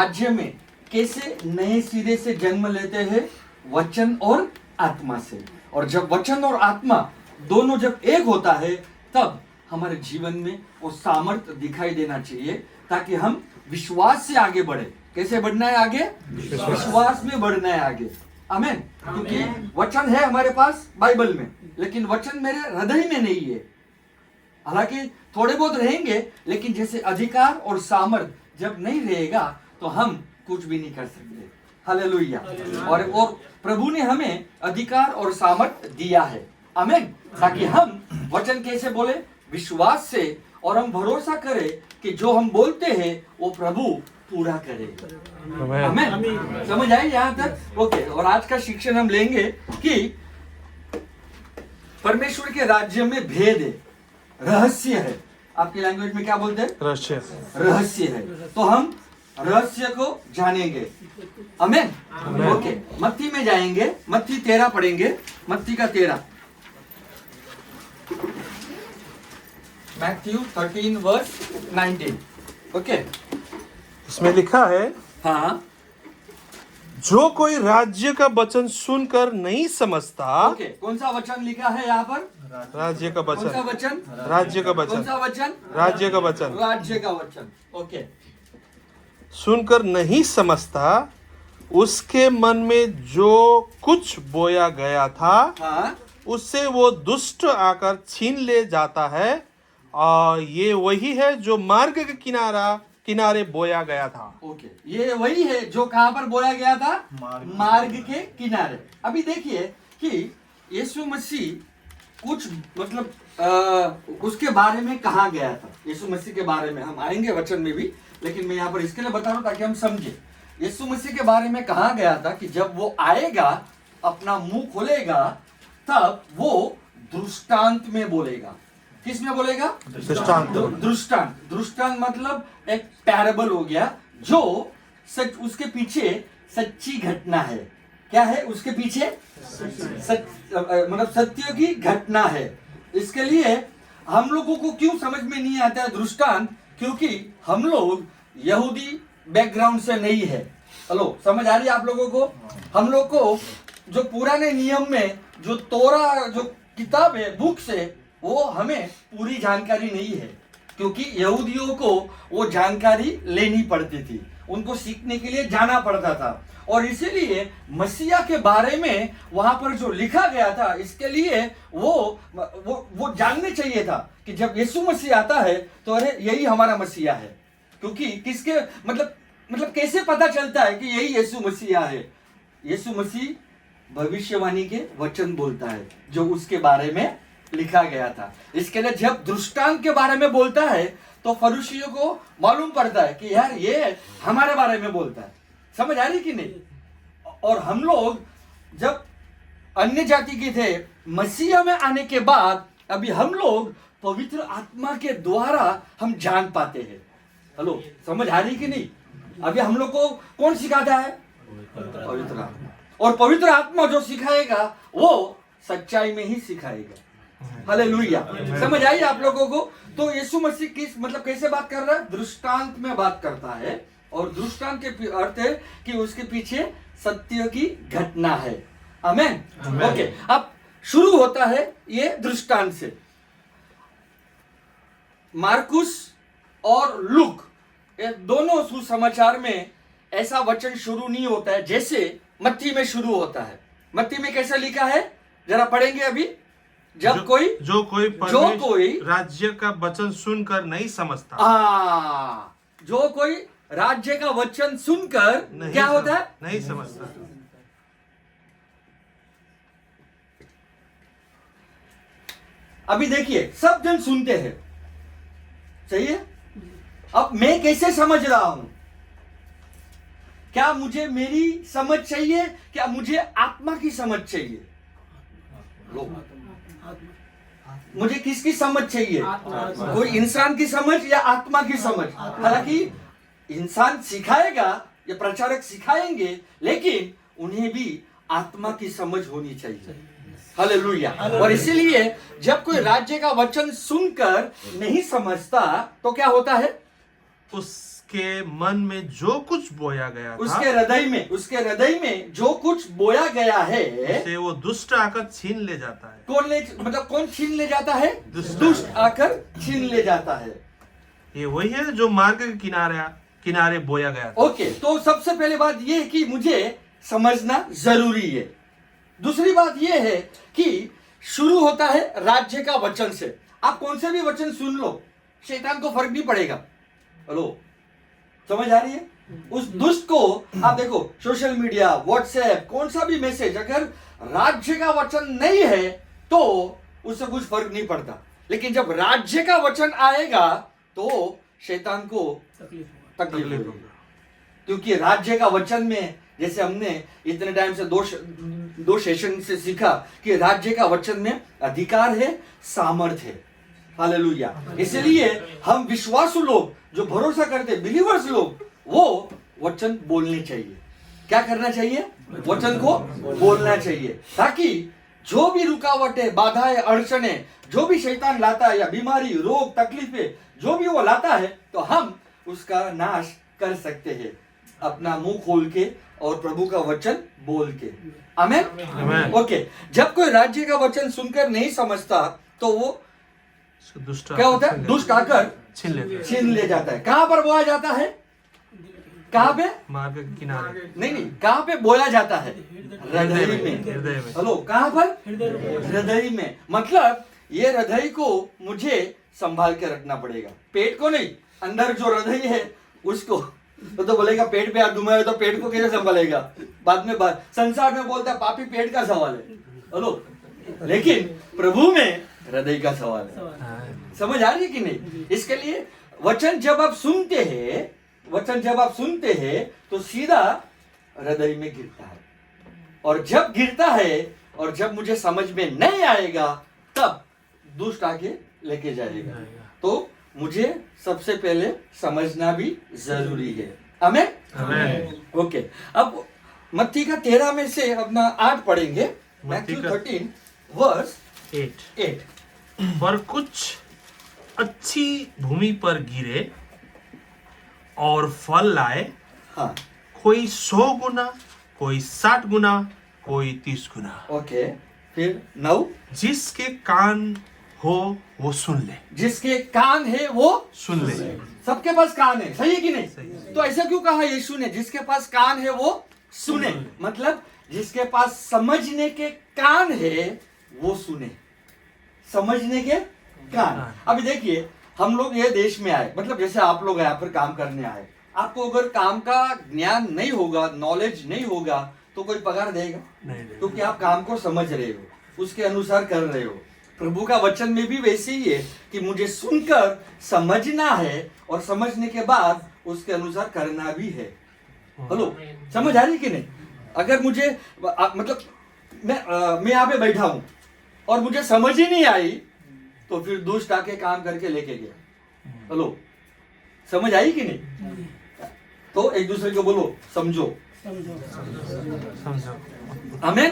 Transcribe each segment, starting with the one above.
राज्य में कैसे नए सिरे से जन्म लेते हैं? वचन और आत्मा से। और जब वचन और आत्मा दोनों जब एक होता है तब हमारे जीवन में वो सामर्थ्य दिखाई देना चाहिए, ताकि हम विश्वास से आगे बढ़े। कैसे बढ़ना है आगे? विश्वास में बढ़ना है आगे। आमीन। क्योंकि वचन है हमारे पास बाइबल में, लेकिन वचन मेरे हृदय में नहीं है। हालांकि थोड़े बहुत रहेंगे, लेकिन जैसे अधिकार और सामर्थ जब नहीं रहेगा तो हम कुछ भी नहीं कर सकते। हालेलुया। और प्रभु ने हमें अधिकार और सामर्थ दिया है। आमीन। ताकि हम वचन कैसे बोले? विश्वास से। और हम भरोसा करें कि जो हम बोलते हैं वो प्रभु पूरा करे। आमीन। समझ आई यहाँ तक? ओके। और आज का शिक्षण हम लेंगे कि परमेश्वर के राज्य में भेद है, रहस्य है। आपकी लैंग्वेज में क्या बोलते हैं? रहस्य। रहस्य है। तो हम रहस्य को जानेंगे। आमीन। ओके। मत्ती में जाएंगे, मत्ती 13 पढ़ेंगे। मत्ती का 13, मैथ्यू 13 वर्स 19। ओके। इसमें लिखा है, हाँ, जो कोई राज्य का वचन सुनकर नहीं समझता। ओके। कौन सा वचन लिखा है यहाँ पर? राज्य का कौन सा वचन, वचन? राज्य का कौन वचन, सा वचन? राज्य का वचन राज्य का वचन। ओके। सुनकर नहीं समझता, उसके मन में जो कुछ बोया गया था हाँ, उससे वो दुष्ट आकर छीन ले जाता है। और ये वही है जो मार्ग के किनारे बोया गया था। ओके। ये वही है जो कहां पर बोया गया था? मार्ग के किनारे। अभी देखिए कि यीशु मसीह कुछ मतलब उसके बारे में कहा गया था। यीशु मसीह के बारे में हम आएंगे वचन में भी, लेकिन मैं यहाँ पर इसके लिए बता रहा हूँ ताकि हम समझे। यीशु मसीह के बारे में कहा गया था कि जब वो आएगा, अपना मुंह खोलेगा, तब वो दृष्टांत में बोलेगा। किस में बोलेगा? दृष्टांत। दृष्टांत। दृष्टांत मतलब एक पैराबल हो गया, जो सच उसके पीछे सच्ची घटना है। क्या है उसके पीछे? मतलब सत्य की घटना है। इसके लिए हम लोगों को क्यों समझ में नहीं आता है दृष्टांत? क्योंकि हम लोग यहूदी बैकग्राउंड से नहीं है। हेलो, समझ आ रही है आप लोगों को? हम लोग को जो पुराने नियम में जो तोरा जो किताब है, बुक्स है, वो हमें पूरी जानकारी नहीं है। क्योंकि यहूदियों को वो जानकारी लेनी पड़ती थी, उनको सीखने के लिए जाना पड़ता था। और इसीलिए मसीहा के बारे में वहां पर जो लिखा गया था, इसके लिए वो जानने चाहिए था कि जब यीशु मसीह आता है तो अरे यही हमारा मसीहा है। क्योंकि किसके मतलब कैसे पता चलता है कि यही यीशु मसीहा है? यीशु मसीह भविष्यवाणी के वचन बोलता है जो उसके बारे में लिखा गया था। इसके लिए जब दृष्टांत के बारे में बोलता है तो फरीसियों को मालूम पड़ता है कि यार ये हमारे बारे में बोलता है। समझ आ रही कि नहीं? और हम लोग जब अन्य जाति के थे, मसीहा में आने के बाद अभी हम लोग पवित्र आत्मा के द्वारा हम जान पाते हैं। हेलो, समझ आ रही कि नहीं? अभी हम लोग को कौन सिखाता है? पवित्र आत्मा। और पवित्र आत्मा जो सिखाएगा वो सच्चाई में ही सिखाएगा। हालेलुया। समझ आई आप लोगों को? तो यीशु मसीह किस मतलब कैसे बात कर रहा है? दृष्टांत में बात करता है। और दृष्टांत के अर्थ है कि उसके पीछे सत्य की घटना है। आमीन। ओके। अब शुरू होता है ये दृष्टांत से। मार्कुस और लूक, ये दोनों सुसमाचार में ऐसा वचन शुरू नहीं होता है जैसे मत्ती में शुरू होता है। मत्ती में कैसा लिखा है जरा पढ़ेंगे अभी। जो कोई राज्य का वचन सुनकर नहीं समझता। जो कोई राज्य का वचन सुनकर क्या होता है? नहीं समझता। अभी देखिए, सब जन सुनते हैं, सही है? अब मैं कैसे समझ रहा हूं? क्या मुझे मेरी समझ चाहिए? क्या मुझे आत्मा की समझ चाहिए? मुझे किसकी समझ चाहिए? कोई इंसान की समझ या आत्मा की समझ? हालांकि इंसान सिखाएगा या प्रचारक सिखाएंगे, लेकिन उन्हें भी आत्मा की समझ होनी चाहिए। हालेलुया। और इसीलिए जब कोई राज्य का वचन सुनकर नहीं समझता तो क्या होता है? उसके मन में जो कुछ बोया गया था उसके हृदय में जो कुछ बोया गया है, उसे वो दुष्ट आकर छीन ले जाता है। कौन छीन ले जाता है? दुष्ट। दुष्ट आकर छीन ले जाता है। ये वही है जो मार्ग के किनारे बोया गया था। ओके, तो सबसे पहले बात यह है कि मुझे समझना जरूरी है। दूसरी बात यह है कि शुरू होता है राज्य का वचन से। आप कौन से भी वचन सुन लो, शैतान को फर्क नहीं पड़ेगा। हेलो, समझ आ रही है? उस दुष्ट को आप देखो, सोशल मीडिया, व्हाट्सएप, कौन सा भी मैसेज, अगर राज्य का वचन नहीं है तो उससे कुछ फर्क नहीं पड़ता। लेकिन जब राज्य का वचन आएगा तो शैतान को तकलीफ होगी। क्योंकि राज्य का वचन में, जैसे हमने इतने टाइम से दो सेशन से सीखा कि राज्य का वचन में अधिकार है, सामर्थ है। हालेलुया। इसलिए हम विश्वासु लोग, जो भरोसा करते, बिलीवर्स लोग, वो वचन बोलने चाहिए। क्या करना चाहिए? वचन को बोलना चाहिए, ताकि जो भी रुकावटें, बाधाएं, अड़चने, जो भी शैतान लाता है, या बीमारी, रोग, तकलीफें, जो भी वो लाता है, तो हम उसका नाश कर सकते हैं अपना मुंह खोल के और प्रभु का वचन बोल के। आमेन। ओके, जब कोई राज्य का वचन सुनकर नहीं समझता तो वो क्या होता है? दुष्ट आकर छीन ले जाता है। कहां पर बोया जाता है? कहां पे? मार्ग के किनारे नहीं, कहां पे बोया जाता है? हृदय में। हेलो, कहां पर? हृदय में। मतलब ये हृदय को मुझे संभाल के रखना पड़ेगा, पेट को नहीं। अंदर जो हृदय है उसको तो बोलेगा पेट पे हाथ घुमाए तो पेट को कैसे संभालेगा? बाद में संसार में बोलता है पापी पेट का सवाल है। हेलो, लेकिन प्रभु में हृदय का सवाल है। समझ आ रही है कि नहीं? इसके लिए वचन जब आप सुनते हैं तो सीधा हृदय में गिरता है, और जब गिरता है और जब मुझे समझ में नहीं आएगा तब दुष्ट आके लेके जाएगा। तो मुझे सबसे पहले समझना भी जरूरी है। आमेन। ओके, अब मत्ती का 13 में से अपना 8 पढ़ेंगे। Matthew 13 verse 8। पर कुछ अच्छी भूमि पर गिरे और फल लाए, हाँ, कोई 100 गुना, कोई 60 गुना, कोई 30 गुना। ओके, फिर 9, जिसके कान हो वो सुन ले। जिसके कान है वो सुन ले। सबके पास कान है, सही है कि नहीं? सही। तो ऐसा क्यों कहा यीशु ने? जिसके पास कान है वो सुने। मतलब जिसके पास समझने के कान है वो सुने। समझने के कान। अभी देखिए, हम लोग ये देश में आए, मतलब जैसे आप लोग यहाँ पर काम करने आए, आपको अगर काम का ज्ञान नहीं होगा, नॉलेज नहीं होगा, तो कोई पगार देगा नहीं, क्योंकि आप काम को समझ रहे हो, उसके अनुसार कर रहे हो। प्रभु का वचन में भी वैसे ही है कि मुझे सुनकर समझना है और समझने के बाद उसके अनुसार करना भी है। हेलो, समझ आ रही कि नहीं? अगर मुझे मतलब मैं यहाँ पे बैठा हूं और मुझे समझ ही नहीं आई तो फिर दुष्ट आके काम करके लेके गया। हेलो, समझ आई कि नहीं? तो एक दूसरे को बोलो, समझो। आमेन।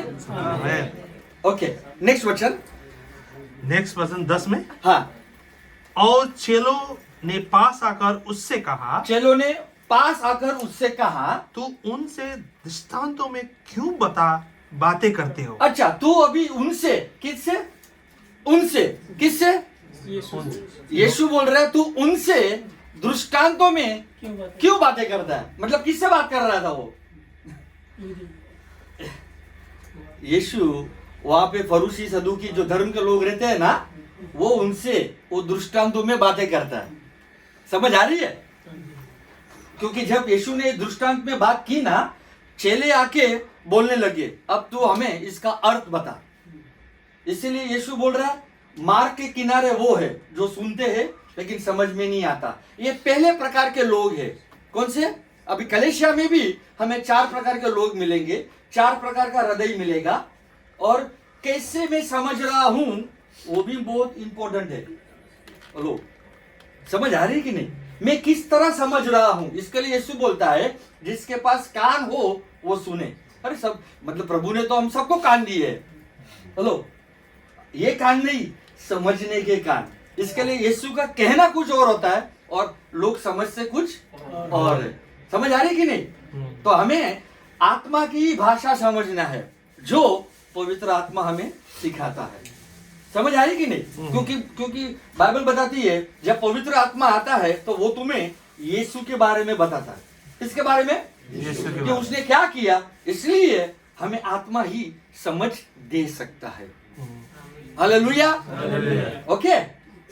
ओके, नेक्स्ट वचन 10 में। हाँ, और चेलों ने पास आकर उससे कहा, चेलों ने पास आकर उससे कहा, तू उनसे दृष्टांतों में क्यों बातें करते हो? अच्छा, तू अभी उनसे, किससे? उनसे, किससे? यीशु बोल रहा है तू उनसे दृष्टांतों में क्यों बातें करता है? मतलब किससे बात कर रहा था वो? यीशु वहां पे फरूसी सदूकी जो धर्म के लोग रहते हैं ना, वो उनसे वो दृष्टांतों में बातें करता है। समझ आ रही है? क्योंकि जब यीशु ने दृष्टांत में बात की ना, चेले आके बोलने लगे, अब तू हमें इसका अर्थ बता। इसीलिए यीशु बोल रहा है, मार्ग के किनारे वो है जो सुनते हैं लेकिन समझ में नहीं आता। ये पहले प्रकार के लोग हैं। कौन से? अभी कलेशिया में भी हमें 4 प्रकार के लोग मिलेंगे, 4 प्रकार का हृदय मिलेगा, और कैसे मैं समझ रहा हूं वो भी बहुत इंपॉर्टेंट है। हेलो, समझ आ रही कि नहीं? मैं किस तरह समझ रहा हूं, इसके लिए यीशु बोलता है जिसके पास कान हो वो सुने। अरे सब, मतलब प्रभु ने तो हम सबको कान दिए है। हेलो, ये कान नहीं, समझने के कान। इसके लिए यीशु का कहना कुछ और होता है और लोग समझ से कुछ और है। समझ आ रही कि नहीं? तो हमें आत्मा की भाषा समझना है जो पवित्र आत्मा हमें सिखाता है। समझ आ रही कि नहीं? क्योंकि बाइबल बताती है जब पवित्र आत्मा आता है तो वो तुम्हें यीशु के बारे में बताता है। किसके बारे में? यीशु के कि बारे में। उसने क्या किया, इसलिए हमें आत्मा ही समझ दे सकता है। हालेलुया। ओके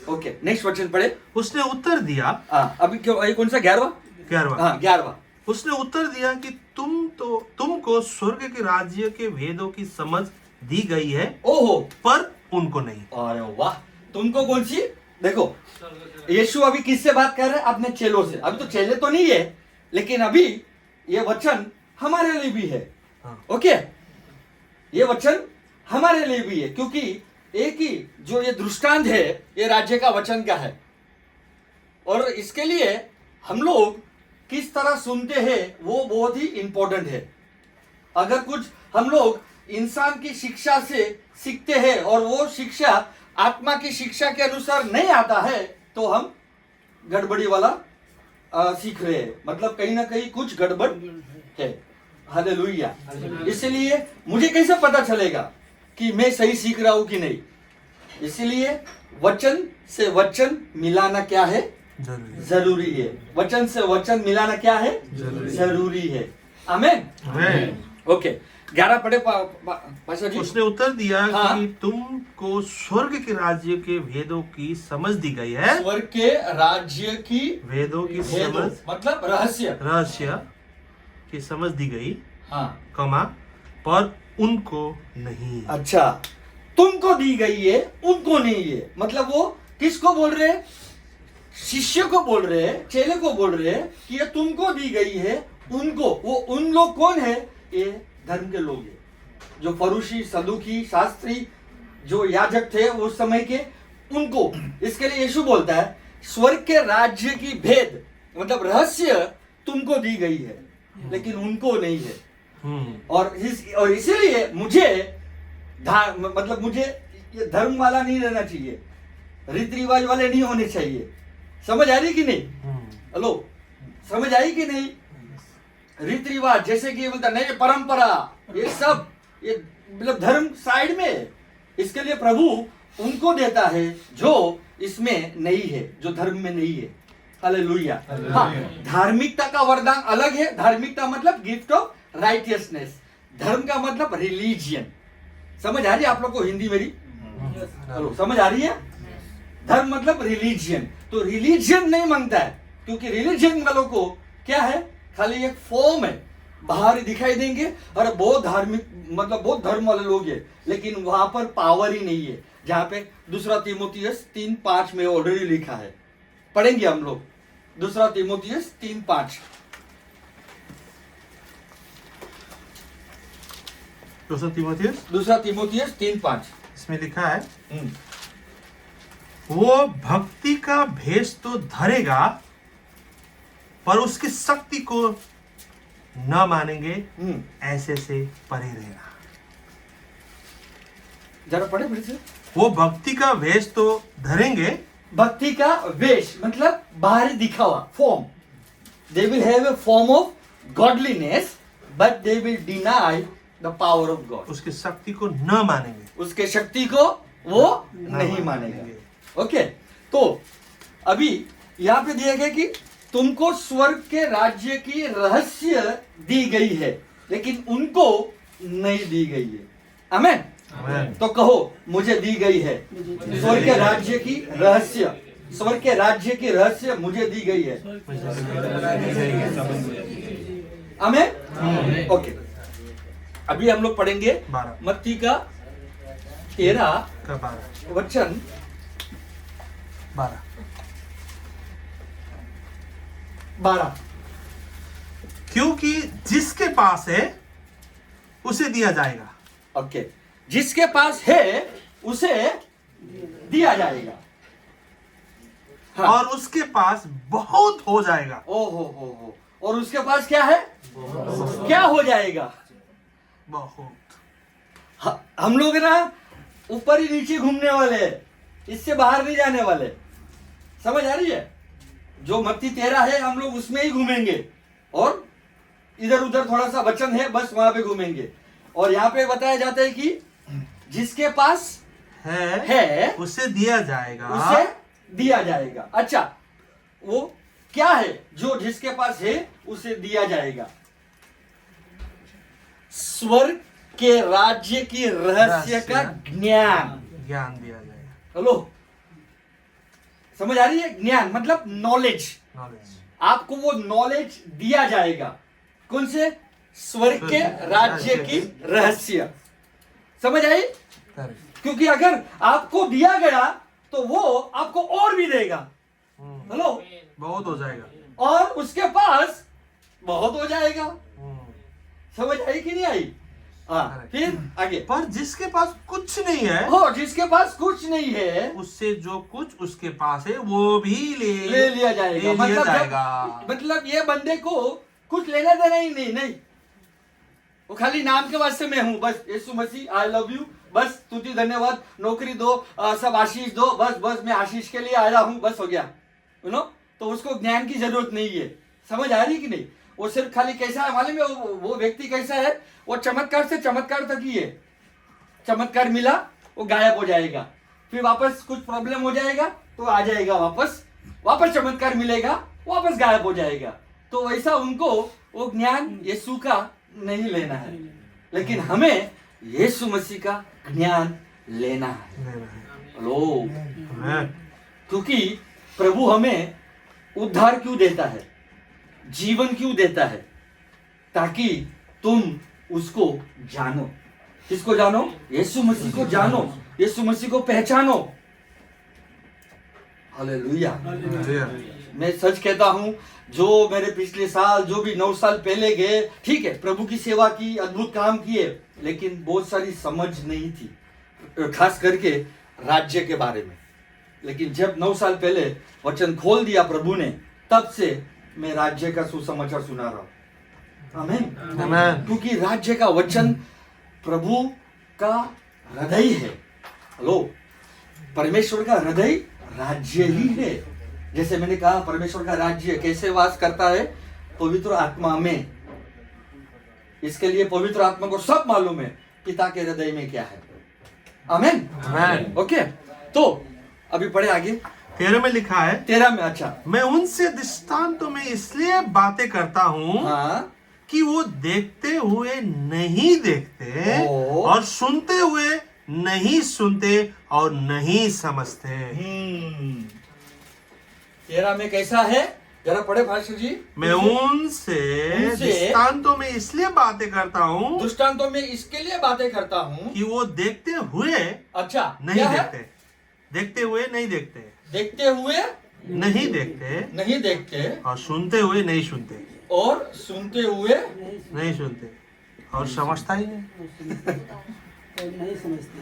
ओके, नेक्स्ट वचन पढ़े। उसने उत्तर दिया, अभी क्यों, ये कौन सा 11वां? 11वां। हाँ 11वां। उसने उत्तर दिया कि तुमको स्वर्ग के राज्य के भेदों की समझ दी गई है, ओहो, पर उनको नहीं। अरे वाह, तुमको कौन सी? देखो यीशु अभी किससे बात कर रहे हैं? अपने चेलों से। अभी तो चेले तो नहीं है, लेकिन अभी ये वचन हमारे लिए भी है। हाँ। ओके, ये वचन हमारे लिए भी है, क्योंकि एक ही जो ये दृष्टांत है ये राज्य का वचन का है, और इसके लिए हम लोग किस तरह सुनते हैं वो बहुत ही इंपॉर्टेंट है। अगर कुछ हम लोग इंसान की शिक्षा से सीखते हैं और वो शिक्षा आत्मा की शिक्षा के अनुसार नहीं आता है तो हम गड़बड़ी वाला सीख रहे हैं, मतलब कहीं ना कहीं कुछ गड़बड़ है। हालेलुया। इसलिए मुझे कैसे पता चलेगा कि मैं सही सीख रहा हूं कि नहीं? इसलिए वचन से वचन मिलाना क्या है? जरूरी है। वचन से वचन मिलाना क्या है? जरूरी है। आमीन। ओके, 11 पढ़े पाशा जी। उसने उत्तर दिया हाँ। कि तुमको स्वर्ग के राज्य के भेदों की समझ दी गई है। स्वर्ग के राज्य की भेदों की भेदों, समझ, मतलब रहस्य की समझ दी गई, हाँ। कमा, पर उनको नहीं। अच्छा, तुमको दी गई है, उनको नहीं है। मतलब वो किसको बोल रहे हैं? शिष्य को बोल रहे हैं, चेले को बोल रहे हैं कि ये तुमको दी गई है, उनको। वो उन लोग कौन है? ये धर्म के लोग हैं, जो फरूशी, सदुकी, शास्त्री, जो याजक थे उस समय के, उनको। इसके लिए यीशु बोलता है स्वर्ग के राज्य की भेद, मतलब रहस्य तुमको दी गई है, लेकिन उनको नहीं है। और इसीलिए मुझे मतलब मुझे ये धर्म वाला नहीं रहना चाहिए, रीति रिवाज वाले नहीं होने चाहिए। समझ आ रही कि नहीं? हेलो, समझ आई कि नहीं? रीति रिवाज जैसे कि ये बोलता नहीं, परंपरा, ये सब ये मतलब धर्म साइड में है। इसके लिए प्रभु उनको देता है जो इसमें नहीं है, जो धर्म में नहीं है। हालेलुया। हाँ, धार्मिकता का वरदान अलग है। धार्मिकता मतलब गिफ्ट ऑफ राइटियसनेस। धर्म का मतलब रिलीजियन। समझ आ रही है आप लोग को हिंदी मेरी? हेलो, समझ आ रही है? धर्म मतलब रिलीजियन। तो रिलीजियन नहीं मांगता है, क्योंकि रिलीजियन वालों को क्या है? खाली एक फॉर्म है, बाहर दिखाई देंगे और बहुत धार्मिक, मतलब बहुत धर्म वाले लोग हैं, लेकिन वहां पर पावर ही नहीं है। जहां पे 2 तीमुथियुस 3:5 में ऑलरेडी लिखा है, पढ़ेंगे हम लोग। 2 तीमुथियुस 3:5। 2 तीमुथियुस 3:5 इसमें लिखा है, वो भक्ति का भेष तो धरेगा, पर उसकी शक्ति को न मानेंगे, ऐसे से परे रहना। जरा पढ़े फिर से। वो भक्ति का वेश तो धरेंगे। भक्ति का वेश मतलब बाहरी दिखावा, form. They will have a form of godliness, but they will deny the power of God. उसकी शक्ति को न मानेंगे, उसके शक्ति को वो नहीं मानेगा। ओके, तो अभी यहाँ पे दिया गया कि तुमको स्वर्ग के राज्य की रहस्य दी गई है, लेकिन उनको नहीं दी गई है। आमीन। तो कहो, मुझे दी गई है स्वर्ग के राज्य की रहस्य। स्वर्ग के राज्य की रहस्य मुझे दी गई है। आमीन। ओके, अभी हम लोग पढ़ेंगे 12 मत्ती का 13 का 12 वचन 12। क्योंकि जिसके पास है उसे दिया जाएगा। ओके, जिसके पास है उसे दिया जाएगा। हाँ। और उसके पास बहुत हो जाएगा। ओ हो। और उसके पास क्या है? क्या हो जाएगा? बहुत। हम लोग ना ऊपर ही नीचे घूमने वाले हैं, इससे बाहर नहीं जाने वाले। समझ आ रही है? जो मत्ती 13 है हम लोग उसमें ही घूमेंगे, और इधर उधर थोड़ा सा वचन है बस वहां पे घूमेंगे। और यहाँ पे बताया जाता है कि जिसके पास है उसे दिया जाएगा, उसे दिया जाएगा। अच्छा, वो क्या है जो जिसके पास है उसे दिया जाएगा? स्वर्ग के राज्य की रहस्य का ज्ञान दिया जाएगा। हेलो, समझ आ रही है? ज्ञान मतलब नॉलेज, आपको वो नॉलेज दिया जाएगा। कौन से? स्वर्ग के राज्य की रहस्य। समझ आई? क्योंकि अगर आपको दिया गया तो वो आपको और भी देगा। हेलो, बहुत हो जाएगा, और उसके पास बहुत हो जाएगा। समझ आई कि नहीं आई? हाँ, फिर आगे। पर जिसके पास कुछ नहीं है, हो, जिसके पास कुछ नहीं है उससे जो कुछ उसके पास है वो भी ले लिया जाएगा। मतलब ये बंदे को कुछ लेना देना ही नहीं, वो खाली नाम के वास्ते में हूं, बस यीशु मसीह आई लव यू, बस स्तुति धन्यवाद, नौकरी दो, सब आशीष दो, बस मैं आशीष के लिए आया हूं, बस हो गया। यू नो, तो उसको ज्ञान की जरूरत नहीं है। समझ आ रही कि नहीं? वो सिर्फ खाली कैसा है मालूम है? वो व्यक्ति कैसा है? वो चमत्कार से चमत्कार तक ही है। चमत्कार मिला वो गायब हो जाएगा, फिर वापस कुछ प्रॉब्लम हो जाएगा तो आ जाएगा वापस चमत्कार मिलेगा, वापस गायब हो जाएगा। तो ऐसा उनको वो ज्ञान यीशु का नहीं लेना है, लेकिन हमें यीशु मसीह का ज्ञान लेना है। हेलो, क्योंकि प्रभु हमें उद्धार क्यों देता है, जीवन क्यों देता है? ताकि तुम उसको जानो। किसको जानो? यीशु मसीह को जानो, यीशु मसीह को पहचानो। हालेलुया। मैं सच कहता हूं, जो मेरे पिछले साल, जो भी 9 साल पहले गए, ठीक है, प्रभु की सेवा की, अद्भुत काम किए, लेकिन बहुत सारी समझ नहीं थी, खास करके राज्य के बारे में। लेकिन जब 9 साल पहले वचन खोल दिया प्रभु ने, तब से मैं राज्य का सुसमाचार सुना रहा हूं। आमीन। क्योंकि राज्य का वचन प्रभु का हृदय है। हेलो, परमेश्वर का हृदय राज्य ही है। जैसे मैंने कहा, परमेश्वर का राज्य कैसे वास करता है? पवित्र आत्मा में। इसके लिए पवित्र आत्मा को सब मालूम है पिता के हृदय में क्या है। आमीन। ओके, तो अभी पढ़े आगे। 13 में लिखा है, 13 में। अच्छा, मैं उनसे दृष्टांतों में इसलिए बातें करता हूँ हाँ, कि वो देखते हुए नहीं देखते और सुनते हुए नहीं सुनते और नहीं समझते। 13 में कैसा है? जरा पढ़े भाष्य जी। मैं उनसे दृष्टांतों में इसलिए बातें करता हूँ, दृष्टांतों में इसके लिए बातें करता हूँ कि वो देखते हुए अच्छा नहीं देखते, देखते हुए नहीं देखते, देखते हुए नहीं देखते और सुनते हुए नहीं सुनते, और सुनते हुए नहीं सुनते और समझता ही नहीं समझते।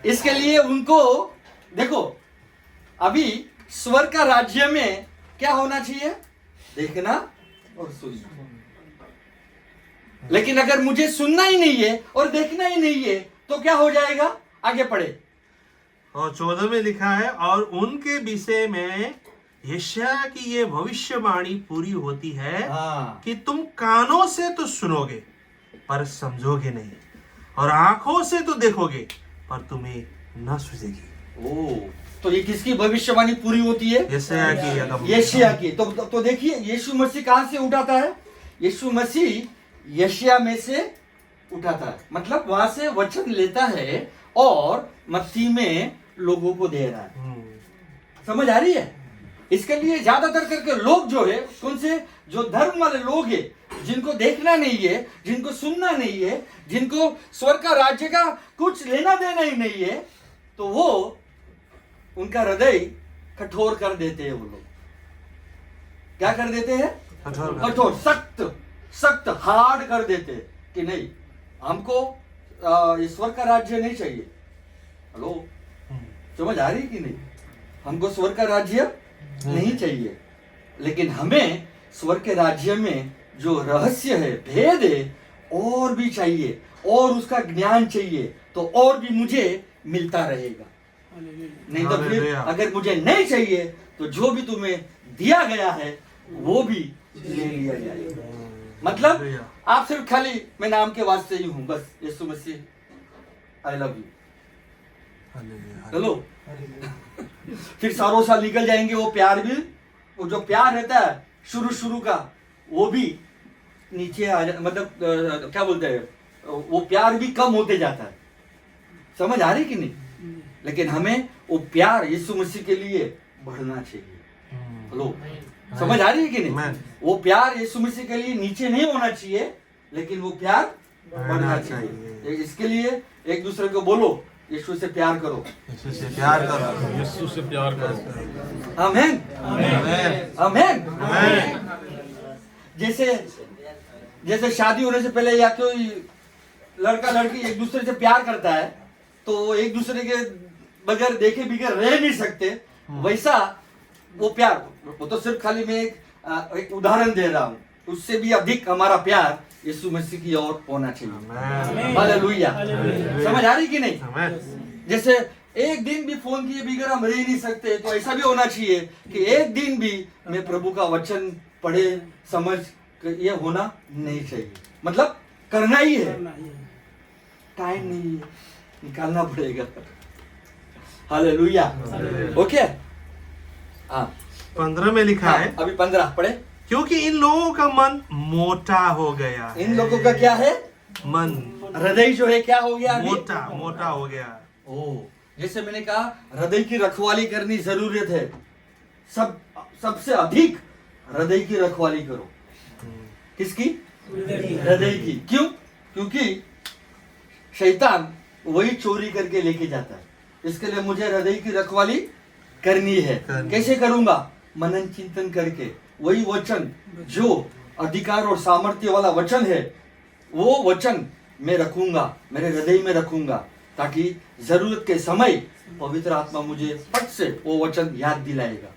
इसके लिए उनको देखो, अभी स्वर्ग का राज्य में क्या होना चाहिए? देखना और सुनना। लेकिन अगर मुझे सुनना ही नहीं है और देखना ही नहीं है तो क्या हो जाएगा? आगे पढ़े। और 14 में लिखा है, और उनके विषय में यशायाह की ये भविष्यवाणी पूरी होती है कि तुम कानों से तो सुनोगे पर समझोगे नहीं, और आंखों से तो देखोगे पर तुम्हें न सूझेगी। तो ये किसकी भविष्यवाणी पूरी होती है? यशायाह की। तो देखिए, यीशु मसीह कहां से उठाता है? यीशु मसीह यशायाह में से उठाता है, मतलब वहां से वचन लेता है और मत्ती में लोगों को दे रहा है। समझ आ रही है? इसके लिए ज्यादातर करके लोग जो है, कौन से? जो धर्म वाले लोग हैं, जिनको देखना नहीं है, जिनको सुनना नहीं है, जिनको स्वर्ग का राज्य का कुछ लेना देना ही नहीं है, तो वो उनका हृदय कठोर कर देते हैं। वो लोग क्या कर देते हैं? कठोर, सख्त हार्ड कर देते हैं कि नहीं, हमको स्वर्ग का राज्य नहीं चाहिए। हेलो, समझ आ रही कि नहीं? हमको स्वर्ग का राज्य नहीं चाहिए, लेकिन हमें स्वर्ग के राज्य में जो रहस्य है, भेद है, और भी चाहिए, और उसका ज्ञान चाहिए, तो और भी मुझे मिलता रहेगा। नहीं तो फिर हालेलुया। अगर मुझे नहीं चाहिए तो जो भी तुम्हें दिया गया है वो भी ले लिया जाएगा। मतलब हालेलुया। आप सिर्फ खाली मैं नाम के वास्ते ही हूं, बस यीशु मसीह आई लव यू, हालेलुया। चलो फिर सालों साल निकल जाएंगे, वो प्यार भी, वो जो प्यार रहता है शुरू का वो भी नीचे आ जा, मतलब क्या बोलते हैं, वो प्यार भी कम होते जाता है। समझ आ रही कि नहीं? लेकिन हमें वो प्यार यीशु मसीह के लिए बढ़ना चाहिए। हेलो, समझ आ रही है कि नहीं? Amen. वो प्यार यीशु मसीह के लिए नीचे नहीं होना चाहिए, लेकिन वो प्यार बढ़ना चाहिए। इसके लिए एक दूसरे को बोलो यीशु से प्यार करो, यीशु से प्यार करो, यीशु से प्यार करो। आमेन आमेन। आमेन। आमेन। जैसे शादी होने से पहले या कोई लड़का लड़की एक दूसरे से प्यार करता है तो वो एक दूसरे के बगैर देखे बिगैर रह नहीं सकते, वैसा वो प्यार, वो तो सिर्फ खाली मैं एक उदाहरण दे रहा हूँ, उससे भी अधिक हमारा प्यार यीशु मसीह की ओर होना चाहिए। आमेन। हालेलुया। हालेलुया। समझ आ रही कि नहीं? आमेन। जैसे एक दिन भी फोन किए बिगैर हम रह नहीं सकते, तो ऐसा भी होना चाहिए कि एक दिन भी मैं प्रभु का वचन पढ़े समझ ये होना नहीं चाहिए, मतलब करना ही है, टाइम नहीं है, निकालना पड़ेगा। हालेलुया। ओके, हाँ 15 में लिखा है, अभी 15 पढ़े। क्योंकि इन लोगों का मन मोटा हो गया है। इन लोगों का क्या है? मन हृदय जो है क्या हो गया अभी? मोटा हो गया। ओ, जैसे मैंने कहा हृदय की रखवाली करनी जरूरत है, सबसे अधिक हृदय की रखवाली करो। किसकी? हृदय की। क्यों? क्योंकि शैतान वही चोरी करके लेके जाता है, इसके लिए मुझे हृदय की रखवाली करनी है। कैसे करूंगा? मनन चिंतन करके, वही वचन जो अधिकार और सामर्थ्य वाला वचन है वो वचन मैं रखूंगा, मेरे हृदय में रखूंगा, ताकि जरूरत के समय पवित्र आत्मा मुझे फट से वो वचन याद दिलाएगा।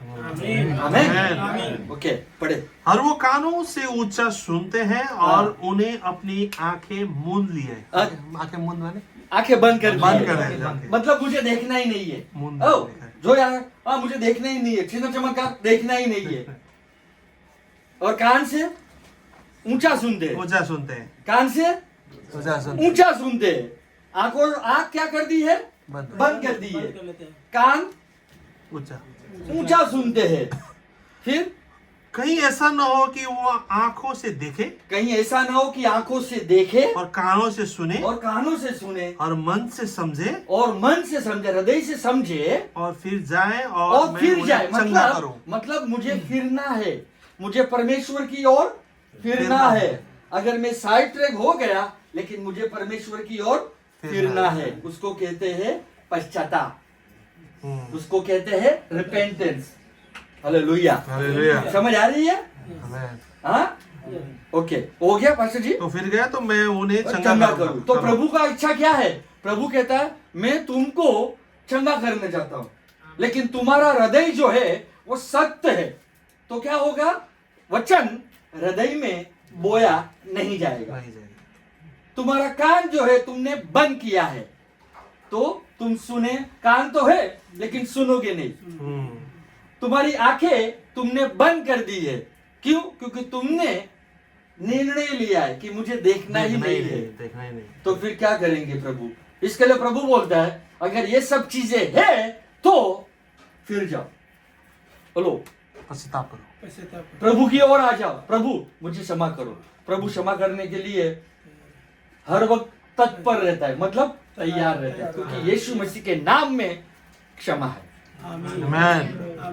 आमीन। ओके, पढ़े। और वो कानों से ऊंचा सुनते हैं और उन्हें अपनी आंखें मूंद लिए। आंखें मूंद माने आंखें बंद कर दें। मतलब मुझे देखना ही नहीं है। मूंद ओ, देखा है। जो यार मुझे देखना ही नहीं है, छिन्न चमत्कार देखना ही नहीं है। और कान से ऊंचा सुनते हैं, ऊंचा सुनते हैं, कान से ऊंचा सुनते हैं। ऊंचा सुनते हैं, आंख क्या कर दी है? बंद कर दी है। कान ऊंचा ऊंचा सुनते हैं। फिर कहीं ऐसा ना हो कि वो आंखों से देखे, कहीं ऐसा ना हो कि आंखों से देखे और कानों से सुने, और कानों से सुने और मन से समझे, और मन से समझे, हृदय से समझे और फिर जाए और और मैं फिर उन्हें जाए। चंगा करूं। मतलब मुझे फिरना है, मुझे परमेश्वर की ओर फिरना है। अगर मैं साइड ट्रैक हो गया लेकिन मुझे परमेश्वर की ओर फिरना है, उसको कहते हैं पश्चाताप, उसको कहते हैं रिपेंटेंस। हालेलुया। हालेलुया। समझ आ रही है? आमेन। हाँ, ओके, हो गया पास्टर जी? तो फिर गया तो मैं उन्हें चंगा चंगा करूं। करूं। तो प्रभु का इच्छा क्या है? प्रभु कहता है मैं तुमको चंगा करना चाहता हूं, लेकिन तुम्हारा हृदय जो है वो सख्त है। तो क्या होगा? वचन हृदय में बोया नहीं जाएगा। नहीं जाएगा। तुम्हारा कान जो है तुमने बंद किया है, तो तुम सुने, कान तो है लेकिन सुनोगे नहीं। तुम्हारी आंखें तुमने बंद कर दी है। क्यों? क्योंकि तुमने निर्णय लिया है कि मुझे देखना ही नहीं है। देखना ही नहीं। तो फिर क्या करेंगे प्रभु? इसके लिए प्रभु बोलता है अगर ये सब चीजें है तो फिर जाओ, बोलो पश्चाताप करो। प्रभु की ओर आ जाओ। प्रभु मुझे क्षमा करो। प्रभु क्षमा करने के लिए हर वक्त तत्पर रहता है, मतलब तैयार रहता है, क्योंकि यीशु मसीह के नाम में क्षमा है। आमीन।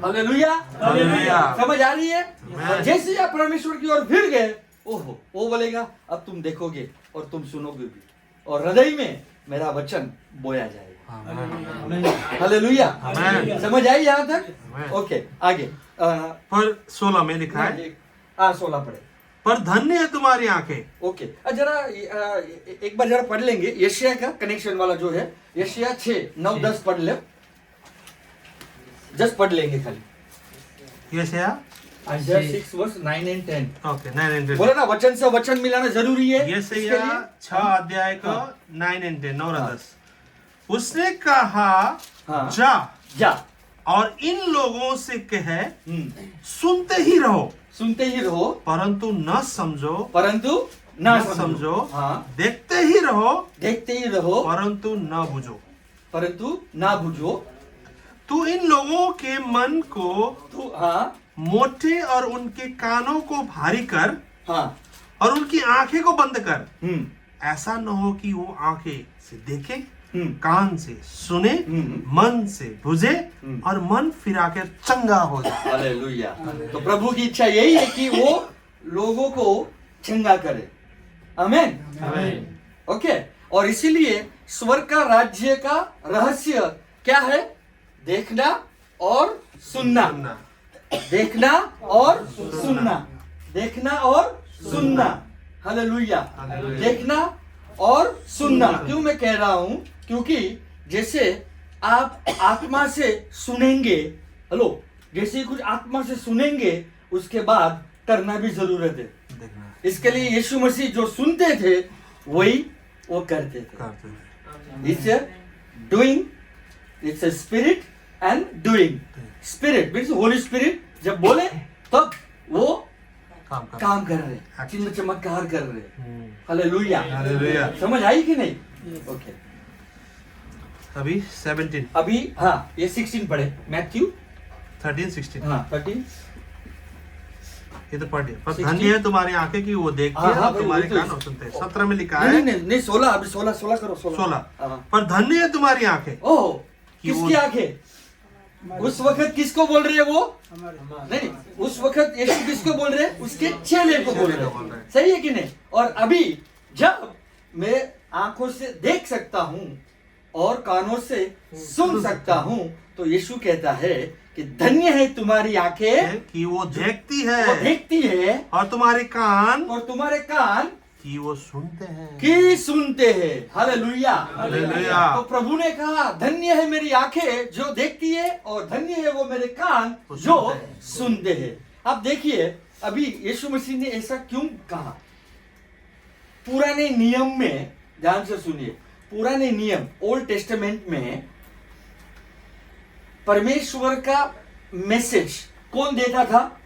हालेलुया। हालेलुया। समझ आ रही है? आमीन। और जैसे ही आप परमेश्वर की ओर फिर गए, ओहो, वो बोलेगा अब तुम देखोगे और तुम सुनोगे भी, और हृदय में मेरा वचन बोया जाएगा। आमीन। हालेलुया। आमीन। समझ आई यहाँ तक? आमीन। ओके, आगे पर 16 में लिखा है, 16 पढ़े। पर धन्य है तुम्हारी आंखें। ओके, जरा एक बार जरा पढ़ लेंगे यशायाह का कनेक्शन वाला जो है, यशायाह 6:9-10 पढ़ ले, जस्ट पढ़ लेंगे खाली। यशायाह 6 वर्स 9 and 10। Okay 9 and 10। बोलो ना, वचन से वचन मिलाना जरूरी है। यशायाह 6 अध्याय का 9 and 10, 9 और 10। उसने कहा हाँ। जा जा। और इन लोगों से कह हम्म, सुनते ही रहो सुनते ही रहो परंतु न समझो परंतु ना न समझो हाँ, देखते ही रहो देखते ही रहो परंतु न बुझो परंतु ना बुझो। तू इन लोगों के मन को तू हाँ मोटे और उनके कानों को भारी कर हाँ और उनकी आंखें को बंद कर। हम्म ऐसा न हो कि वो आंखें से देखे, हम्म कान से सुने, मन से बुझे और मन फिरा कर चंगा हो जाए। हालेलुया। तो प्रभु की इच्छा यही है कि वो लोगों को चंगा करे। आमीन। ओके। और इसीलिए स्वर्ग का राज्य का रहस्य क्या है? देखना और सुनना। देखना और सुनना। देखना और सुनना। हालेलुया। देखना और सुनना। क्यों मैं कह रहा हूं? क्योंकि जैसे आप आत्मा से सुनेंगे, हेलो, जैसे कुछ आत्मा से सुनेंगे उसके बाद करना भी जरूरत है। इसके लिए यीशु मसीह जो सुनते थे वही वो करते थे। It's doing, it's a spirit and doing. Spirit means Holi spirit जब बोले तब वो काम कर रहे, चिन्ह चमत्कार कर रहे। हालेलुया। हालेलुया। समझ आई कि नहीं? ओके। अभी 17, अभी हाँ ये 16 पढ़े, मैथ्यू 13, 16। हाँ 13। ये तो पढ़िए। पर 16? धन्य है तुम्हारी आंखें कि वो देखती हाँ, है हाँ, और तुम्हारे भाई, वो तो कान और सुनते हैं। 17 में लिखा नहीं है नहीं नहीं 16। अभी 16 करो। 16। हाँ। पर धन्य है तुम्हारी आंखें। ओह, कि वो- किसकी आंखें? उस वक्त किसको बोल रही है वो? नहीं, उस वक्त यीशु किसको बोल रहे हैं? उसके चेले को बोल रहे हैं। सही है कि नहीं? और अभी जब मैं आंखों से देख सकता हूं और कानों से सुन सकता हूं तो यीशु कहता है कि धन्य है तुम्हारी आंखें कि वो देखती वो है देखती है और तुम्हारे कान और तुम्हारे कान कि वो सुनते हैं। की सुनते हैं। हालेलुया। हालेलुया। तो प्रभु ने कहा धन्य है मेरी आंखें जो देखती है और धन्य है वो मेरे कान वो जो सुनते हैं। सुनते हैं। अब देखिए अभी यीशु मसीह ने ऐसा क्यों कहा? पुराने नियम में, ध्यान से सुनिए, पुराने नियम ओल्ड टेस्टामेंट में परमेश्वर का मैसेज कौन देता था?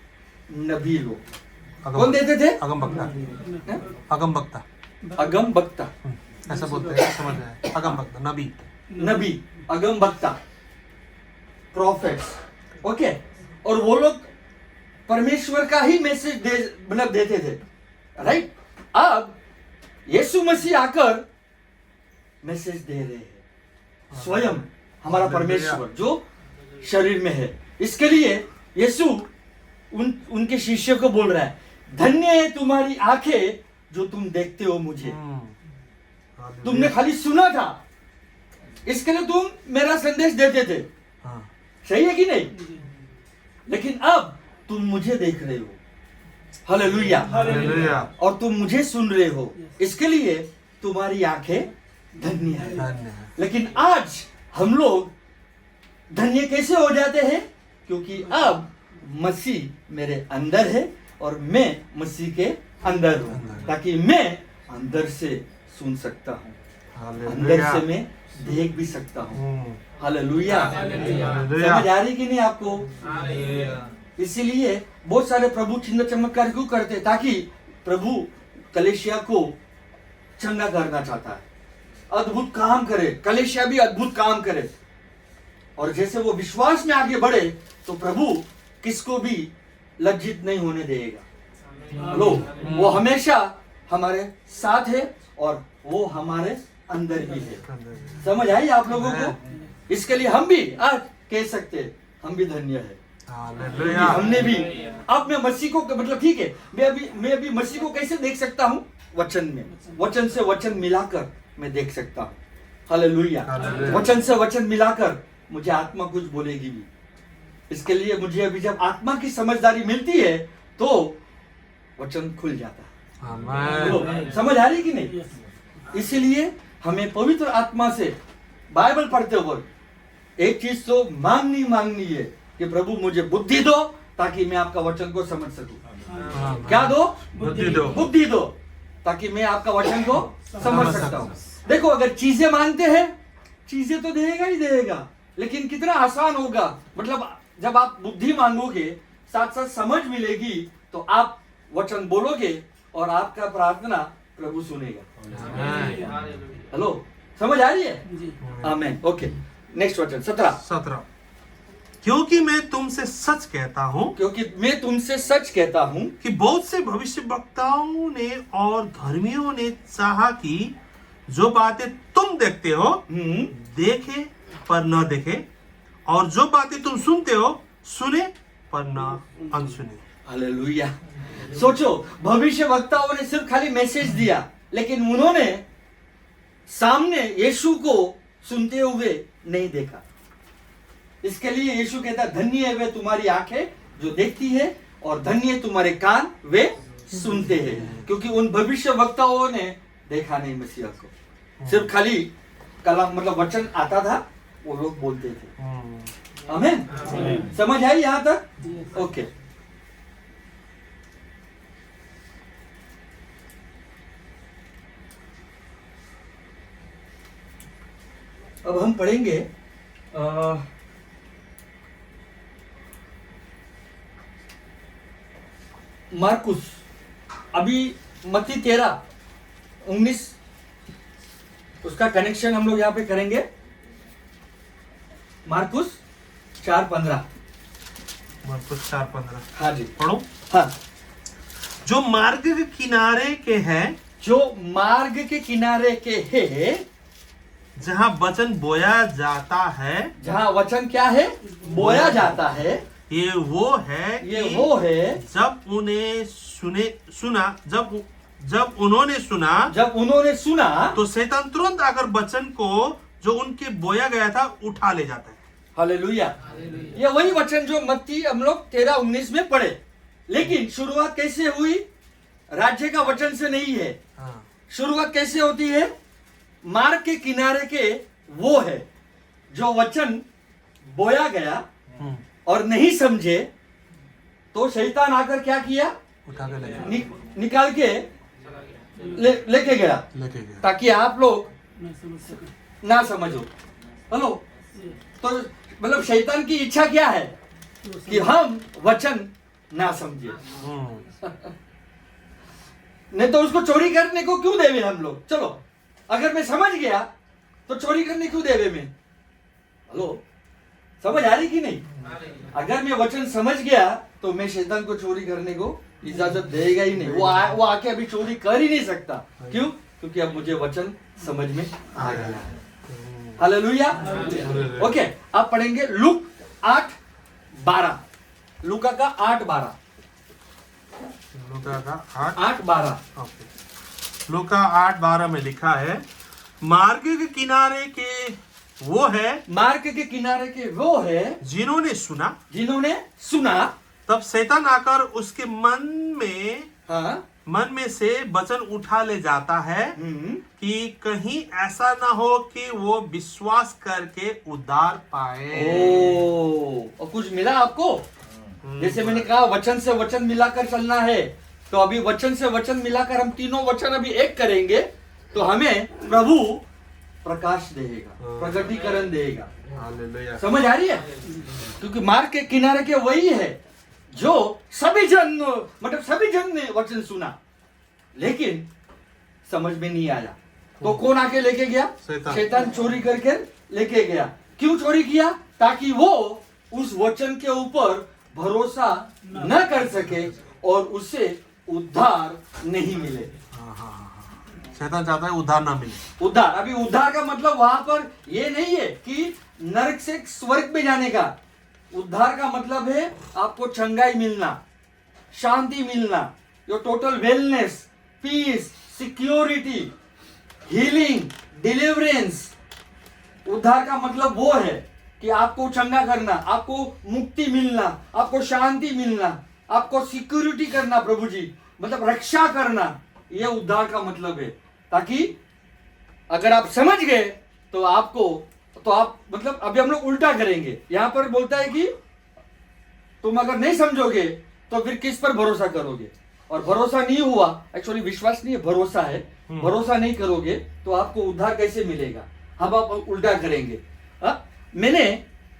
नबी लोग। कौन देते थे? अगम बक्ता। हैं? अगम बक्ता अगम बक्ता। ऐसा बोलते हैं, समझ आए? अगम बक्ता, नबी। नबी, अगम बक्ता, प्रॉफिट्स। ओके। और वो लोग परमेश्वर का ही मैसेज मतलब देते थे, राइट? अब यीशु मसीह आकर मैसेज दे रहे हैं, स्वयं हमारा परमेश्वर जो शरीर में है। इसके लिए यीशु उनके शिष्य को बोल रहा है धन्य है तुम्हारी आंखें जो तुम देखते हो मुझे। तुमने खाली सुना था, इसके लिए तुम मेरा संदेश देते थे, हाँ। सही है कि नहीं? लेकिन अब तुम मुझे देख रहे हो। हालेलुया। हालेलुया। और तुम मुझे सुन रहे हो, इसके लिए तुम्हारी आंखें धन्य है। धन्य है। लेकिन आज हम लोग धन्य कैसे हो जाते हैं? क्योंकि अब मसीह मेरे अंदर है और मैं मसीह के अंदर हूँ, ताकि मैं अंदर से सुन सकता हूँ, अंदर से मैं देख भी सकता हूँ। हालेलुया। समझ आ रही कि नहीं आपको? इसीलिए बहुत सारे प्रभु चिन्ह चमत्कार क्यों करते? ताकि प्रभु कलेशिया को चंगा करना चाहता है, अद्भुत काम करे, कलेशिया भी अद्भुत काम करे। और जैसे वो विश्वास में आगे बढ़े तो प्रभु किसको भी लज्जित नहीं होने देगा। लो, वो हमेशा हमारे साथ है और वो हमारे अंदर भी है। समझ आई आप लोगों को? इसके लिए हम भी आज कह सकते हैं हम भी धन्य है। हालेलुया। हमने भी, अब मैं मसीह को, मतलब ठीक है, मैं अभी मसीह को कैसे देख सकता हूँ? वचन में, वचन से वचन मिलाकर मैं देख सकता हूँ। हालेलुया। हालेलुया। वचन से वचन मिलाकर मुझे आत्मा कुछ बोलेगी भी। इसके लिए मुझे अभी जब आत्मा की समझदारी मिलती है तो वचन खुल जाता है। आमीन। समझ आ रही कि नहीं? इसीलिए हमें पवित्र आत्मा से बाइबल पढ़ते वक्त एक चीज तो मांगनी है कि प्रभु मुझे बुद्धि दो ताकि मैं आपका वचन को समझ सकूं। क्या दो? बुद्धि दो। बुद्धि दो ताकि मैं आपका वचन को समझ सकता हूं। देखो, अगर चीजें मांगते हैं चीजें तो देगा ही देगा, लेकिन कितना आसान होगा। मतलब जब आप बुद्धि मांगोगे, साथ साथ समझ मिलेगी, तो आप वचन बोलोगे और आपका प्रार्थना प्रभु सुनेगा। हेलो, समझ आ रही है? आमीन। ओके, नेक्स्ट वचन 17। क्योंकि मैं तुमसे सच कहता हूँ, क्योंकि मैं तुमसे सच कहता हूँ कि बहुत से भविष्यवक्ताओं ने और धर्मियों ने चाहा कि जो बातें तुम देखते हो देखे पर न देखे, और जो बातें तुम सुनते हो सुने पर न अनसुने। हालेलुया। सोचो, भविष्यवक्ताओं ने सिर्फ खाली मैसेज दिया, लेकिन उन्होंने सामने यीशु को सुनते हुए नहीं देखा। इसके लिए यीशु कहता, धन्य है वे तुम्हारी आंखें जो देखती है, और धन्य है तुम्हारे कान वे सुनते हैं, क्योंकि उन भविष्यवक्ताओं ने देखा नहीं मसीहा को। सिर्फ खाली कलाम मतलब वचन आता था, वो लोग बोलते थे। आमीन। समझ आई यहां तक? ओके। अब हम पढ़ेंगे मार्कुस, अभी मत्ती 13:19 उसका कनेक्शन हम लोग यहां पे करेंगे। मार्कुस 4:15। मार्कुस 4:15। हाँ जी, पढ़ो। हाँ। जो मार्ग के किनारे के हैं, जो मार्ग के किनारे के है, जहाँ वचन बोया जाता है, जहाँ वचन क्या है? बोया जाता है। ये वो है ये कि वो है जब उन्होंने सुना जब उन्होंने सुना तो शैतान तुरंत आकर वचन को जो उनके बोया गया था उठा ले जाता है। हालेलुया। ये वही वचन जो मत्ती हम लोग 13:19 में पढ़े, लेकिन शुरुआत कैसे हुई? राज्य का वचन से नहीं है। शुरुआत कैसे होती है? मार्ग के किनारे के वो है जो वचन बोया गया और नहीं समझे, तो शैतान आकर क्या किया? उठा के निकाल के लेके गया, ताकि आप लोग ना समझो। हेलो, तो मतलब शैतान की इच्छा क्या है? कि हम वचन ना समझे। नहीं तो उसको चोरी करने को क्यों देवे हम लोग? चलो, अगर मैं समझ गया तो चोरी करने क्यों देवे मैं? हेलो, समझ आ रही कि नहीं? अगर मैं वचन समझ गया तो मैं शैतान को चोरी करने को इजाजत देगा ही नहीं। वो आके अभी चोरी कर ही नहीं सकता। क्यों? क्योंकि अब मुझे वचन समझ में आ गया। हालेलुया। ओके, आप पढ़ेंगे लूक 8:12। लूका का 8:12। लूका का 8:12। लूका 8:12 में लिखा है, मार्ग के किनारे के वो है, मार्ग के किनारे के वो है जिन्होंने सुना। तब शैतान आकर उसके मन में से वचन उठा ले जाता है कि कहीं ऐसा ना हो कि वो विश्वास करके उद्धार पाए। और कुछ मिला आपको? जैसे मैंने कहा, वचन से वचन मिलाकर चलना है। तो अभी वचन से वचन मिलाकर हम तीनों वचन अभी एक करेंगे, तो हमें प्रभु प्रकाश देगा, प्रगटीकरण देगा। समझ आ रही है? क्योंकि मार्ग के किनारे के वही है जो सभी जन ने वचन सुना, लेकिन समझ में नहीं आया। तो कौन आके लेके गया? शैतान चोरी करके लेके गया। क्यों चोरी किया? ताकि वो उस वचन के ऊपर भरोसा न कर सके और उसे उद्धार नहीं मिले। शैतान चाहता है उद्धार ना मिले। उद्धार, अभी उद्धार का मतलब वहां पर ये नहीं है कि नरक से स्वर्ग में जाने का। उद्धार का मतलब है आपको चंगाई मिलना, शांति मिलना, your total wellness, peace, security, healing, deliverance. उद्धार का मतलब वो है कि आपको चंगा करना, आपको मुक्ति मिलना, आपको शांति मिलना, आपको सिक्योरिटी करना, प्रभु जी मतलब रक्षा करना। यह उद्धार का मतलब है। ताकि अगर आप समझ गए तो आप मतलब अभी हम लोग उल्टा करेंगे। यहां पर बोलता है कि तुम अगर नहीं समझोगे तो फिर किस पर भरोसा करोगे? और भरोसा नहीं हुआ, एक्चुअली विश्वास नहीं है, भरोसा है। भरोसा नहीं करोगे तो आपको उद्धार कैसे मिलेगा? हम आप उल्टा करेंगे। मैंने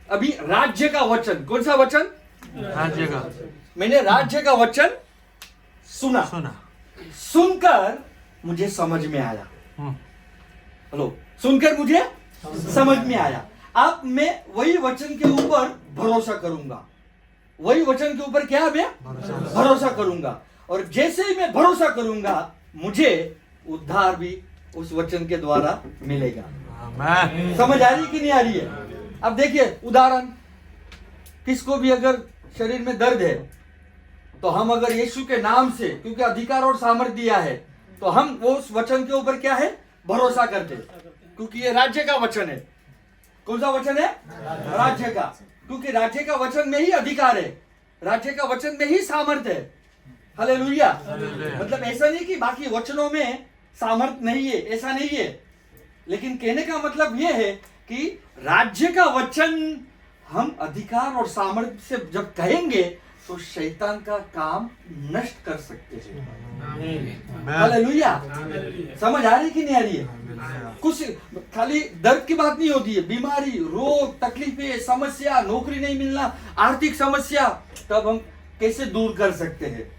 अभी राज्य का वचन, कौन सा वचन? राज्य का मैंने राज्य का वचन सुना, सुनकर मुझे समझ में आया। हेलो, सुनकर मुझे समझ में आया। अब मैं वही वचन के ऊपर भरोसा करूंगा, वही वचन के ऊपर क्या मैं भरोसा करूंगा, और जैसे ही मैं भरोसा करूंगा मुझे उद्धार भी उस वचन के द्वारा मिलेगा। समझ आ रही कि नहीं आ रही है? अब देखिए उदाहरण, किसको भी अगर शरीर में दर्द है तो हम अगर यीशु के नाम से, क्योंकि अधिकार और सामर्थ्य दिया है, तो हम वो उस वचन के ऊपर क्या है? भरोसा करते, क्योंकि ये राज्य का वचन है। कौन सा वचन है? राज्य का, क्योंकि राज्य का वचन में ही अधिकार है, राज्य का वचन में ही सामर्थ्य है। हालेलुया। मतलब ऐसा नहीं कि बाकी वचनों में सामर्थ्य नहीं है, ऐसा नहीं है, लेकिन कहने का मतलब यह है कि राज्य का वचन हम अधिकार और सामर्थ्य से जब कहेंगे तो शैतान का काम नष्ट कर सकते हैं। हालेलुया। समझ आ रही कि नहीं आ रही है? कुछ खाली दर्द की बात नहीं होती है, बीमारी, रोग, तकलीफें, समस्या, नौकरी नहीं मिलना, आर्थिक समस्या, तब हम कैसे दूर कर सकते हैं?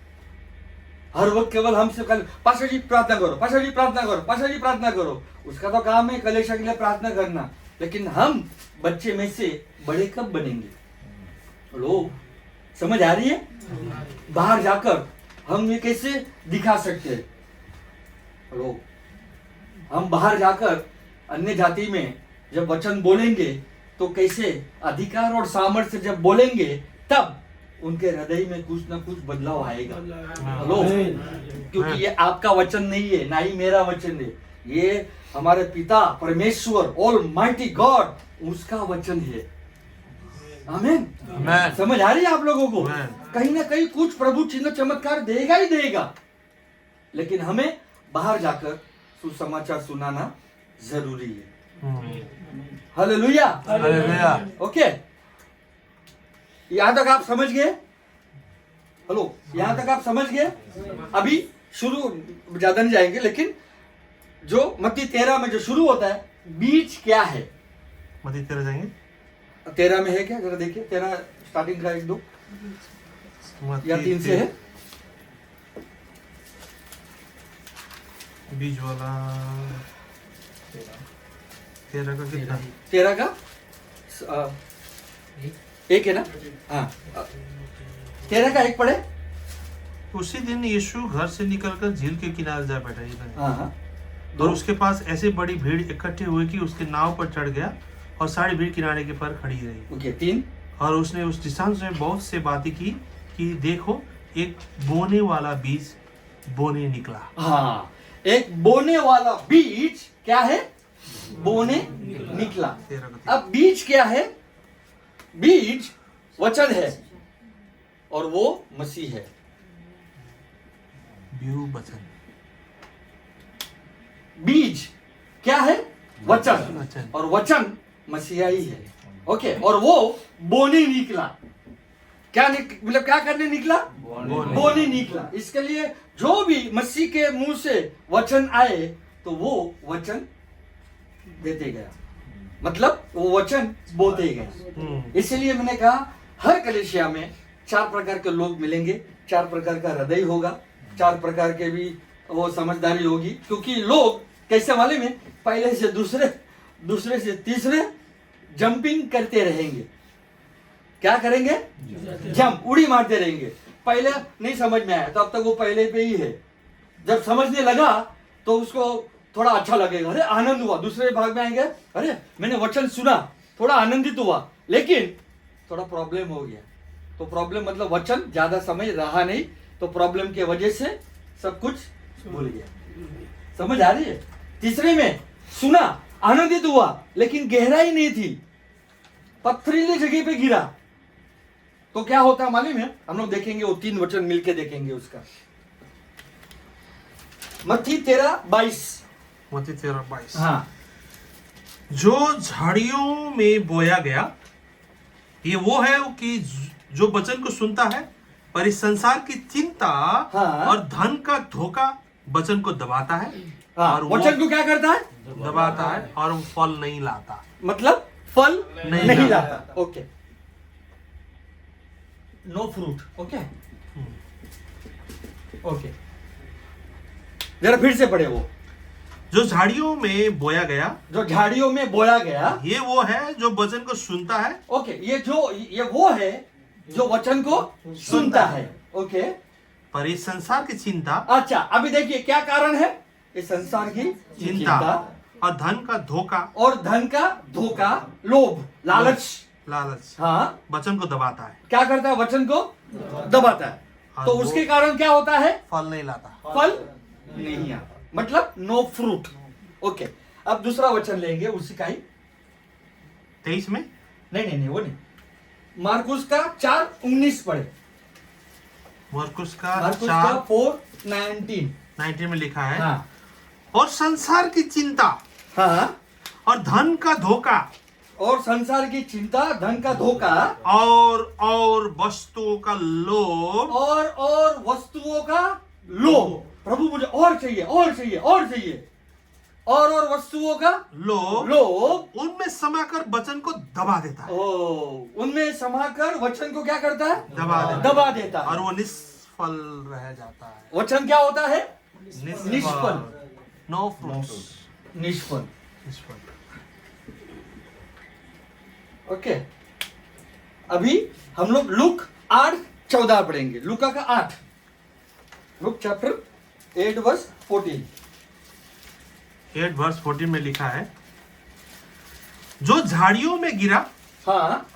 हर वक्त केवल हमसे कल पाशा जी प्रार्थना करो, पाशा जी प्रार्थना करो, पाशा जी प्रार्थना करो, उसका तो काम है कलेशा के लिए प्रार्थना करना, लेकिन हम बच्चे में से बड़े कब बनेंगे? लोग समझ आ रही है? बाहर जाकर हम ये कैसे दिखा सकते हैं? लोग हम बाहर जाकर अन्य जाति में जब वचन बोलेंगे तो कैसे अधिकार और सामर्थ्य से जब बोलेंगे तब उनके हृदय में कुछ ना कुछ बदलाव आएगा। हेलो, क्योंकि ये आपका वचन नहीं है, ना ही मेरा वचन है, ये हमारे पिता परमेश्वर ऑलमाइटी गॉड, उसका वचन है। आमीन। समझ आ रही है आप लोगों को? कहीं ना कहीं कुछ प्रभु चिन्ह चमत्कार देगा ही देगा, लेकिन हमें बाहर जाकर सुसमाचार सुनाना जरूरी है। हालेलुया। ओके, यहां तक आप समझ गए? हेलो, यहां तक आप समझ गए? अभी शुरू ज्यादा नहीं जाएंगे, लेकिन जो मत्ती 13 में जो शुरू होता है, बीज क्या है? मत्ती 13 जाएंगे, 13 में है क्या? जरा देखिए, 13 स्टार्टिंग का 1-2 या 3 से है। बीज वाला 13 का कितना? 13 का 1 है ना? हाँ, 13 का 1 पढ़े। उसी दिन यीशु घर से निकलकर झील के किनारे जा बैठा। हाँ, और उसके पास ऐसी बड़ी भीड़ इकट्ठी हुई कि उसके नाव पर चढ़ गया और सारी भीड़ किनारे के पर खड़ी रही। ओके, 3। और उसने उस किसान से बहुत से बातें की कि देखो, एक बोने वाला बीज बोने निकला। हाँ, एक बोने वाला बीज क्या है? बोने निकला। अब बीज क्या है? बीज वचन है और वो मसीह है। बीज क्या है? वचन, और वचन मसीहा ही है। ओके, और वो बोने निकला। क्या मतलब क्या करने निकला? बोने निकला। इसके लिए जो भी मसीह के मुंह से वचन आए तो वो वचन देते गया, मतलब वो वचन बोलते गया। इसलिए मैंने कहा हर कलीसिया में 4 प्रकार के लोग मिलेंगे, 4 प्रकार का हृदय होगा, 4 प्रकार के भी वो समझदारी होगी, क्योंकि लोग कैसे वाले में पहले से दूसरे, दूसरे से तीसरे जंपिंग करते रहेंगे। क्या करेंगे? जंप, उड़ी मारते रहेंगे। पहले नहीं समझ में आया तो अब तक वो पहले पे ही है, जब समझने लगा तो उसको थोड़ा अच्छा लगेगा, अरे आनंद हुआ, दूसरे भाग में आएंगे, अरे मैंने वचन सुना, थोड़ा आनंदित हुआ, लेकिन थोड़ा प्रॉब्लम हो गया। तो प्रॉब्लम मतलब वचन ज्यादा समय रहा नहीं, तो प्रॉब्लम के वजह से सब कुछ भूल गया। समझ आ रही है? तीसरे में सुना, आनंदित हुआ, लेकिन गहराई नहीं थी, पथरीली जगह पे गिरा, तो क्या होता है मालूम है? हम लोग देखेंगे, वो 3 वचन मिलके देखेंगे उसका। मत्ती 13:22। मत्ती 13:22। हाँ, जो झाड़ियों में बोया गया, ये वो है कि जो वचन को सुनता है पर इस संसार की चिंता हाँ। और धन का धोखा वचन को दबाता है हाँ, और वो वचन को क्या करता है? दबाता है और वो फल नहीं लाता। मतलब फल नहीं नहीं लाता। लाता। Okay, no fruit. Okay okay, जरा फिर से पढ़े। वो जो झाड़ियों में बोया गया, जो झाड़ियों में बोया गया, ये वो है जो वचन को सुनता है। ओके, ये वो है जो वचन को सुनता है। ओके, पर इस संसार की चिंता, अच्छा अभी देखिए क्या कारण है इस संसार की चिंता और धन का धोखा, और धन का धोखा, लोभ, लालच, लालच हाँ, वचन को दबाता है, क्या करता है? वचन को दबाता है। हाँ, तो वो- उसके कारण क्या होता है? फल नहीं लाता। फल नहीं आता, मतलब नो फ्रूट। ओके, अब दूसरा वचन लेंगे उसी का ही। 23 में नहीं वो नहीं, मार्कुस का 4:19 पढ़े। मरकुस का मार्कुस का 4:19। में लिखा है, हाँ और संसार की चिंता हाँ, और धन का धोखा और संसार की चिंता, धन का धोखा, और वस्तुओं का लोभ, और वस्तुओं का लोभ। प्रभु मुझे और चाहिए, और चाहिए, और चाहिए, और वस्तुओं का लोभ उनमें समाकर वचन को दबा देता है। उनमें समाकर वचन को क्या करता है? दबा देता है। और वो निष्फल रह जाता है। वचन क्या होता है? निष्फल। No fruits. निष्फल। निष्फल। ओके, अभी हम लोग लूक 8:14 पढ़ेंगे। लूका का 8, लूक चैप्टर 8 वर्स 14। 8 वर्स 14 में लिखा है, जो झाड़ियों में गिरा हाँ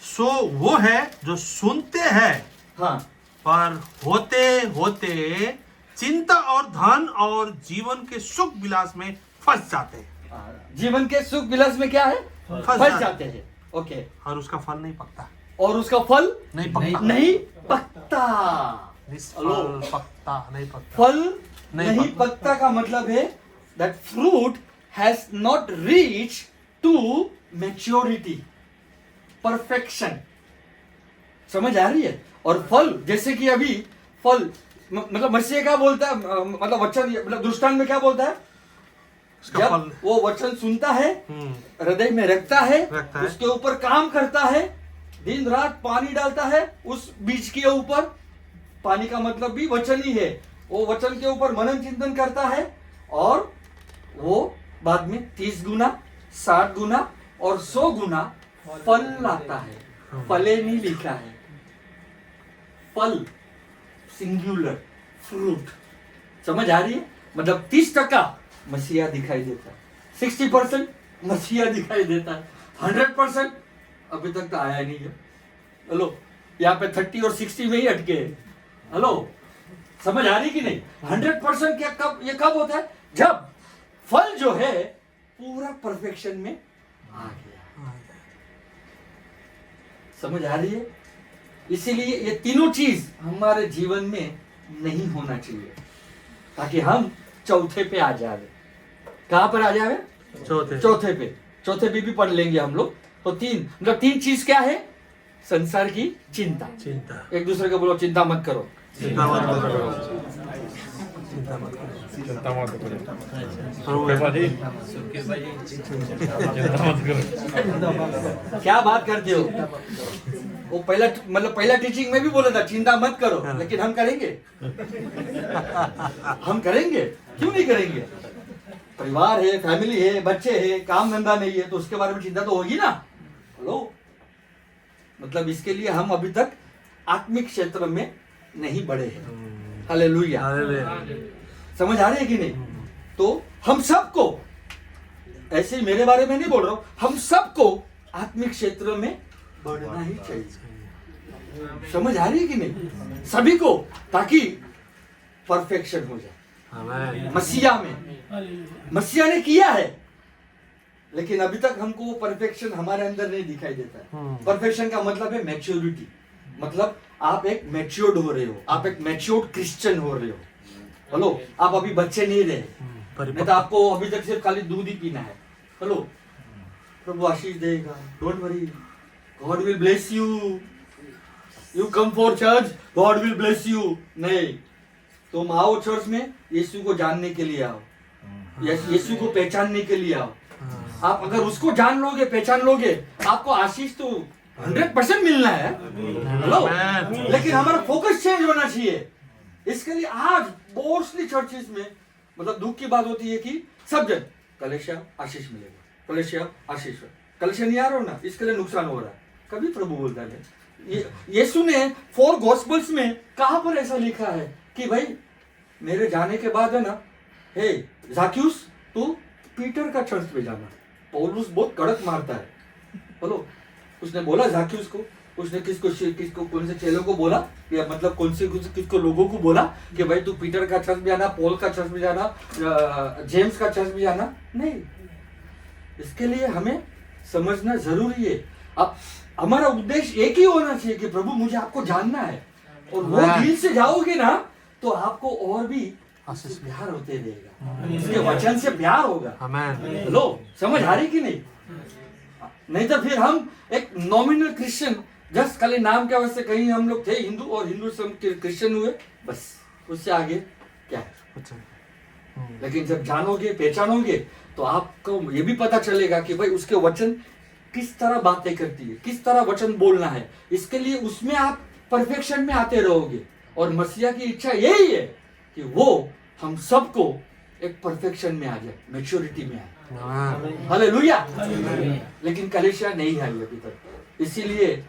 सो वो है जो सुनते हैं, हाँ, पर होते होते चिंता और धन और जीवन के सुख विलास में फंस जाते हैं। जीवन के सुख विलास में क्या है? फंस जाते हैं। ओके, और उसका फल नहीं पकता। और उसका फल नहीं पकता। नहीं पकता। निष्फल पकता नहीं पकता। फल नहीं नहीं पकता का मतलब है that fruit has not reached to maturity, perfection। समझ आ रही है? और फल, जैसे कि अभी फल मतलब मसीह क्या बोलता है, मतलब वचन, मतलब दृष्टांत में क्या बोलता है? उसका जब फल वो वचन सुनता है, हृदय में रखता है, उसके ऊपर काम करता है, दिन रात पानी डालता है उस बीज के ऊपर। पानी का मतलब भी वचन ही है। वो वचन के ऊपर मनन चिंतन करता है और वो बाद में 30 गुना, 60 गुना और 100 गुना फल लाता है। फले नहीं लिखा है, फल सिंगुलर, फ्रूट। समझ आ रही है? मतलब 30% मसीहा दिखाई देता है, 60% मसीहा दिखाई देता है, 100% अभी तक तो आया नहीं है। हेलो, यहाँ पे 30 और 60 में ही अटके हैं। हेलो, समझ आ रही कि नहीं? 100% क्या ये कब होता है? जब फल जो है पूरा परफेक्शन में आ गया। समझ आ रही है? इसीलिए ये तीनों चीज हमारे जीवन में नहीं होना चाहिए, ताकि हम चौथे पे आ जाए। कहां पर आ जाए? चौथे पे। चौथे पे भी पढ़ लेंगे हम लोग। तो मतलब तीन चीज क्या है? संसार की चिंता। एक दूसरे को बोलो, चिंता मत करो। चिंता मत करो। चिंता मत करो। चिंता मत करो। क्या बात करते हो? वो पहला टीचिंग में भी बोला था चिंता मत करो, लेकिन हम करेंगे? हम करेंगे? क्यों नहीं करेंगे? परिवार है, फैमिली है, बच्चे है, काम धंधा नहीं है, तो उसके बारे में चिंता तो होगी ना। हेलो, मतलब इसके लिए हम अभी तक आत्मिक क्षेत्र में नहीं बढ़े हैं। हालेलुया। समझ आ रही है कि नहीं? तो हम सबको, ऐसे ही मेरे बारे में नहीं बोल रहा हूं, हम सबको आत्मिक क्षेत्र में बढ़ना ही चाहिए। समझ आ रही है कि नहीं? सभी को, ताकि परफेक्शन हो जाए। मसीहा में, मसीहा ने किया है, लेकिन अभी तक हमको वो परफेक्शन हमारे अंदर नहीं दिखाई देता है। परफेक्शन का मतलब है मैच्योरिटी, मतलब आप एक मैच्योर्ड हो रहे हो, आप एक मैच्योर्ड क्रिश्चियन हो रहे हो। हेलो, आप अभी बच्चे नहीं रहे, नहीं तो आपको अभी तक सिर्फ खाली दूध ही पीना है। हेलो, प्रभु आशीष देगा, don't worry, God will bless you, you come for church, God will bless you. नहीं, तुम आओ चर्च में, यीशु को जानने के लिए आओ, यीशु को पहचानने के लिए आओ। आप अगर उसको जान लोगे, पहचान लोगे, आपको आशीष तो 100% मिलना है। हेलो, लेकिन हमारा फोकस चेंज होना चाहिए। इसके लिए आज मोस्टली चर्चेस में मतलब दुख की बात होती है कि सब जन कलेशिया आशीष मिलेगा, कलेशिया आशीष, कलेशिया नहीं आ रहा हो ना, इसके लिए नुकसान हो रहा है। कभी प्रभु बोलता है, यीशु ने 4 गॉस्पेल्स में कहां पर ऐसा लिखा है कि भाई मेरे जाने के बाद है ना, हे ज़ाक्यूस तू पीटर का चर्च पे जाना। पौलुस बहुत कड़क मारता है। बोलो, उसने बोला ज़ाक्यूस को, उसने किसको कौन से चेलों को बोला, या मतलब कौन से किसको लोगों को बोला कि भाई तू पीटर का चर्च भी जाना, पॉल का चर्च भी जाना, जेम्स का चर्च भी जाना? नहीं। इसके लिए हमें समझना जरूरी है। अब हमारा उद्देश्य एक ही होना चाहिए कि प्रभु मुझे आपको जानना है, और वो दिल से जाओगे ना तो आपको और भी प्यार होते रहेगा, इसके वचन से प्यार होगा। हेलो, समझ आ रही कि नहीं तो फिर हम एक नॉमिनल क्रिश्चियन, जस्ट खाली नाम के वजह से कहीं हम लोग थे हिंदू और हिंदू से क्रिश्चियन हुए, बस उससे आगे क्या है। लेकिन जब जानोगे, पहचानोगे, तो आपको ये भी पता चलेगा कि भाई उसके वचन किस तरह बातें करती है, किस तरह वचन बोलना है। इसके लिए उसमें आप परफेक्शन में आते रहोगे, और मसीहा की इच्छा यही है कि वो हम सबको एक परफेक्शन में आ जाए, मैच्योरिटी में आए। हालेलुया। लेकिन कलीसिया नहीं आई अभी तक, इसीलिए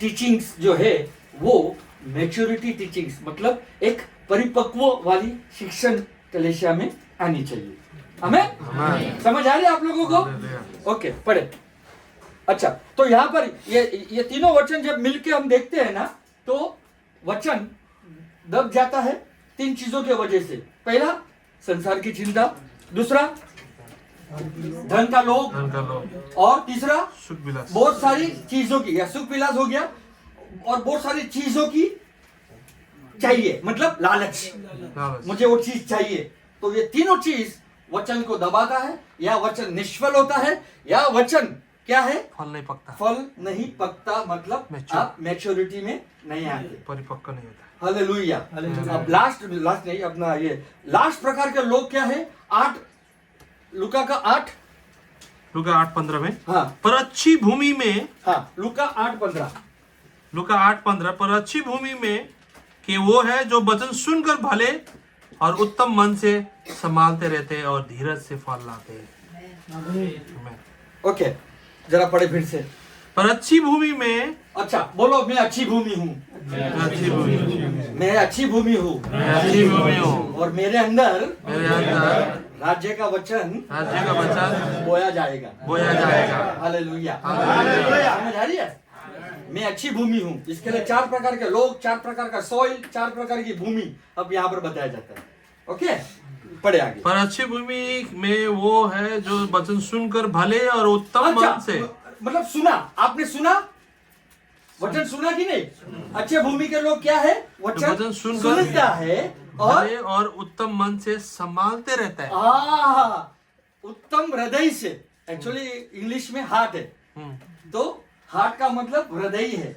टीचिंग्स जो है वो मैच्योरिटी टीचिंग्स, मतलब एक परिपक्व वाली शिक्षण कलीसिया में आनी चाहिए। हमें समझ आ रही है आप लोगों को? ओके, पढ़े। अच्छा, तो यहाँ पर ये तीनों वचन जब मिलके हम देखते हैं ना, तो वचन दब जाता है 3 चीजों के वजह से। पहला, संसार की चिंता, दूसरा धन का लोभ, और तीसरा सुख विलास, बहुत सारी चीजों की, या सुख विलास हो गया, और बहुत सारी चीजों की चाहिए, मतलब लालच, मुझे वो चीज चाहिए। तो ये तीनों चीज वचन को दबाता है, या वचन निष्फल होता है, या वचन क्या है, फल नहीं पकता, फल नहीं पकता, मतलब आप मैच्योरिटी में नहीं आते, परिपक्व नहीं होता। हालेलुया। अब लास्ट नहीं, अपना ये लास्ट प्रकार के लोग क्या है, 8 लूका का 8:15 में, हाँ, पर अच्छी भूमि में, हाँ, लूका 8:15 पर अच्छी भूमि में कि वो है जो वचन सुनकर भले और उत्तम मन से संभालते रहते हैं और धीरज से फल लाते हैं। ओके, जरा पढ़े फिर से। पर अच्छी भूमि में, अच्छा बोलो, मैं अच्छी भूमि हूँ, अच्छी भूमि, मैं अच्छी भूमि हूँ, अच्छी भूमि हूँ, और मेरे अंदर राज्य का वचन बोया जाएगा। हालेलुया। समझ आ रही है? मैं अच्छी भूमि हूँ। इसके लिए 4 प्रकार के लोग, 4 प्रकार का सॉइल, 4 प्रकार की भूमि अब यहाँ पर बताया जाता है। ओके, पढ़े आगे। पर अच्छी भूमि में वो है जो वचन सुनकर भले और उत्तम मन से, मतलब सुना, आपने सुना, वचन सुना कि नहीं? अच्छे भूमि के लोग क्या है, वचन सुनता है भले और उत्तम मन से संभालते रहता है। उत्तम हृदय से, एक्चुअली इंग्लिश में हार्ट है, तो हार्ट का मतलब हृदय है।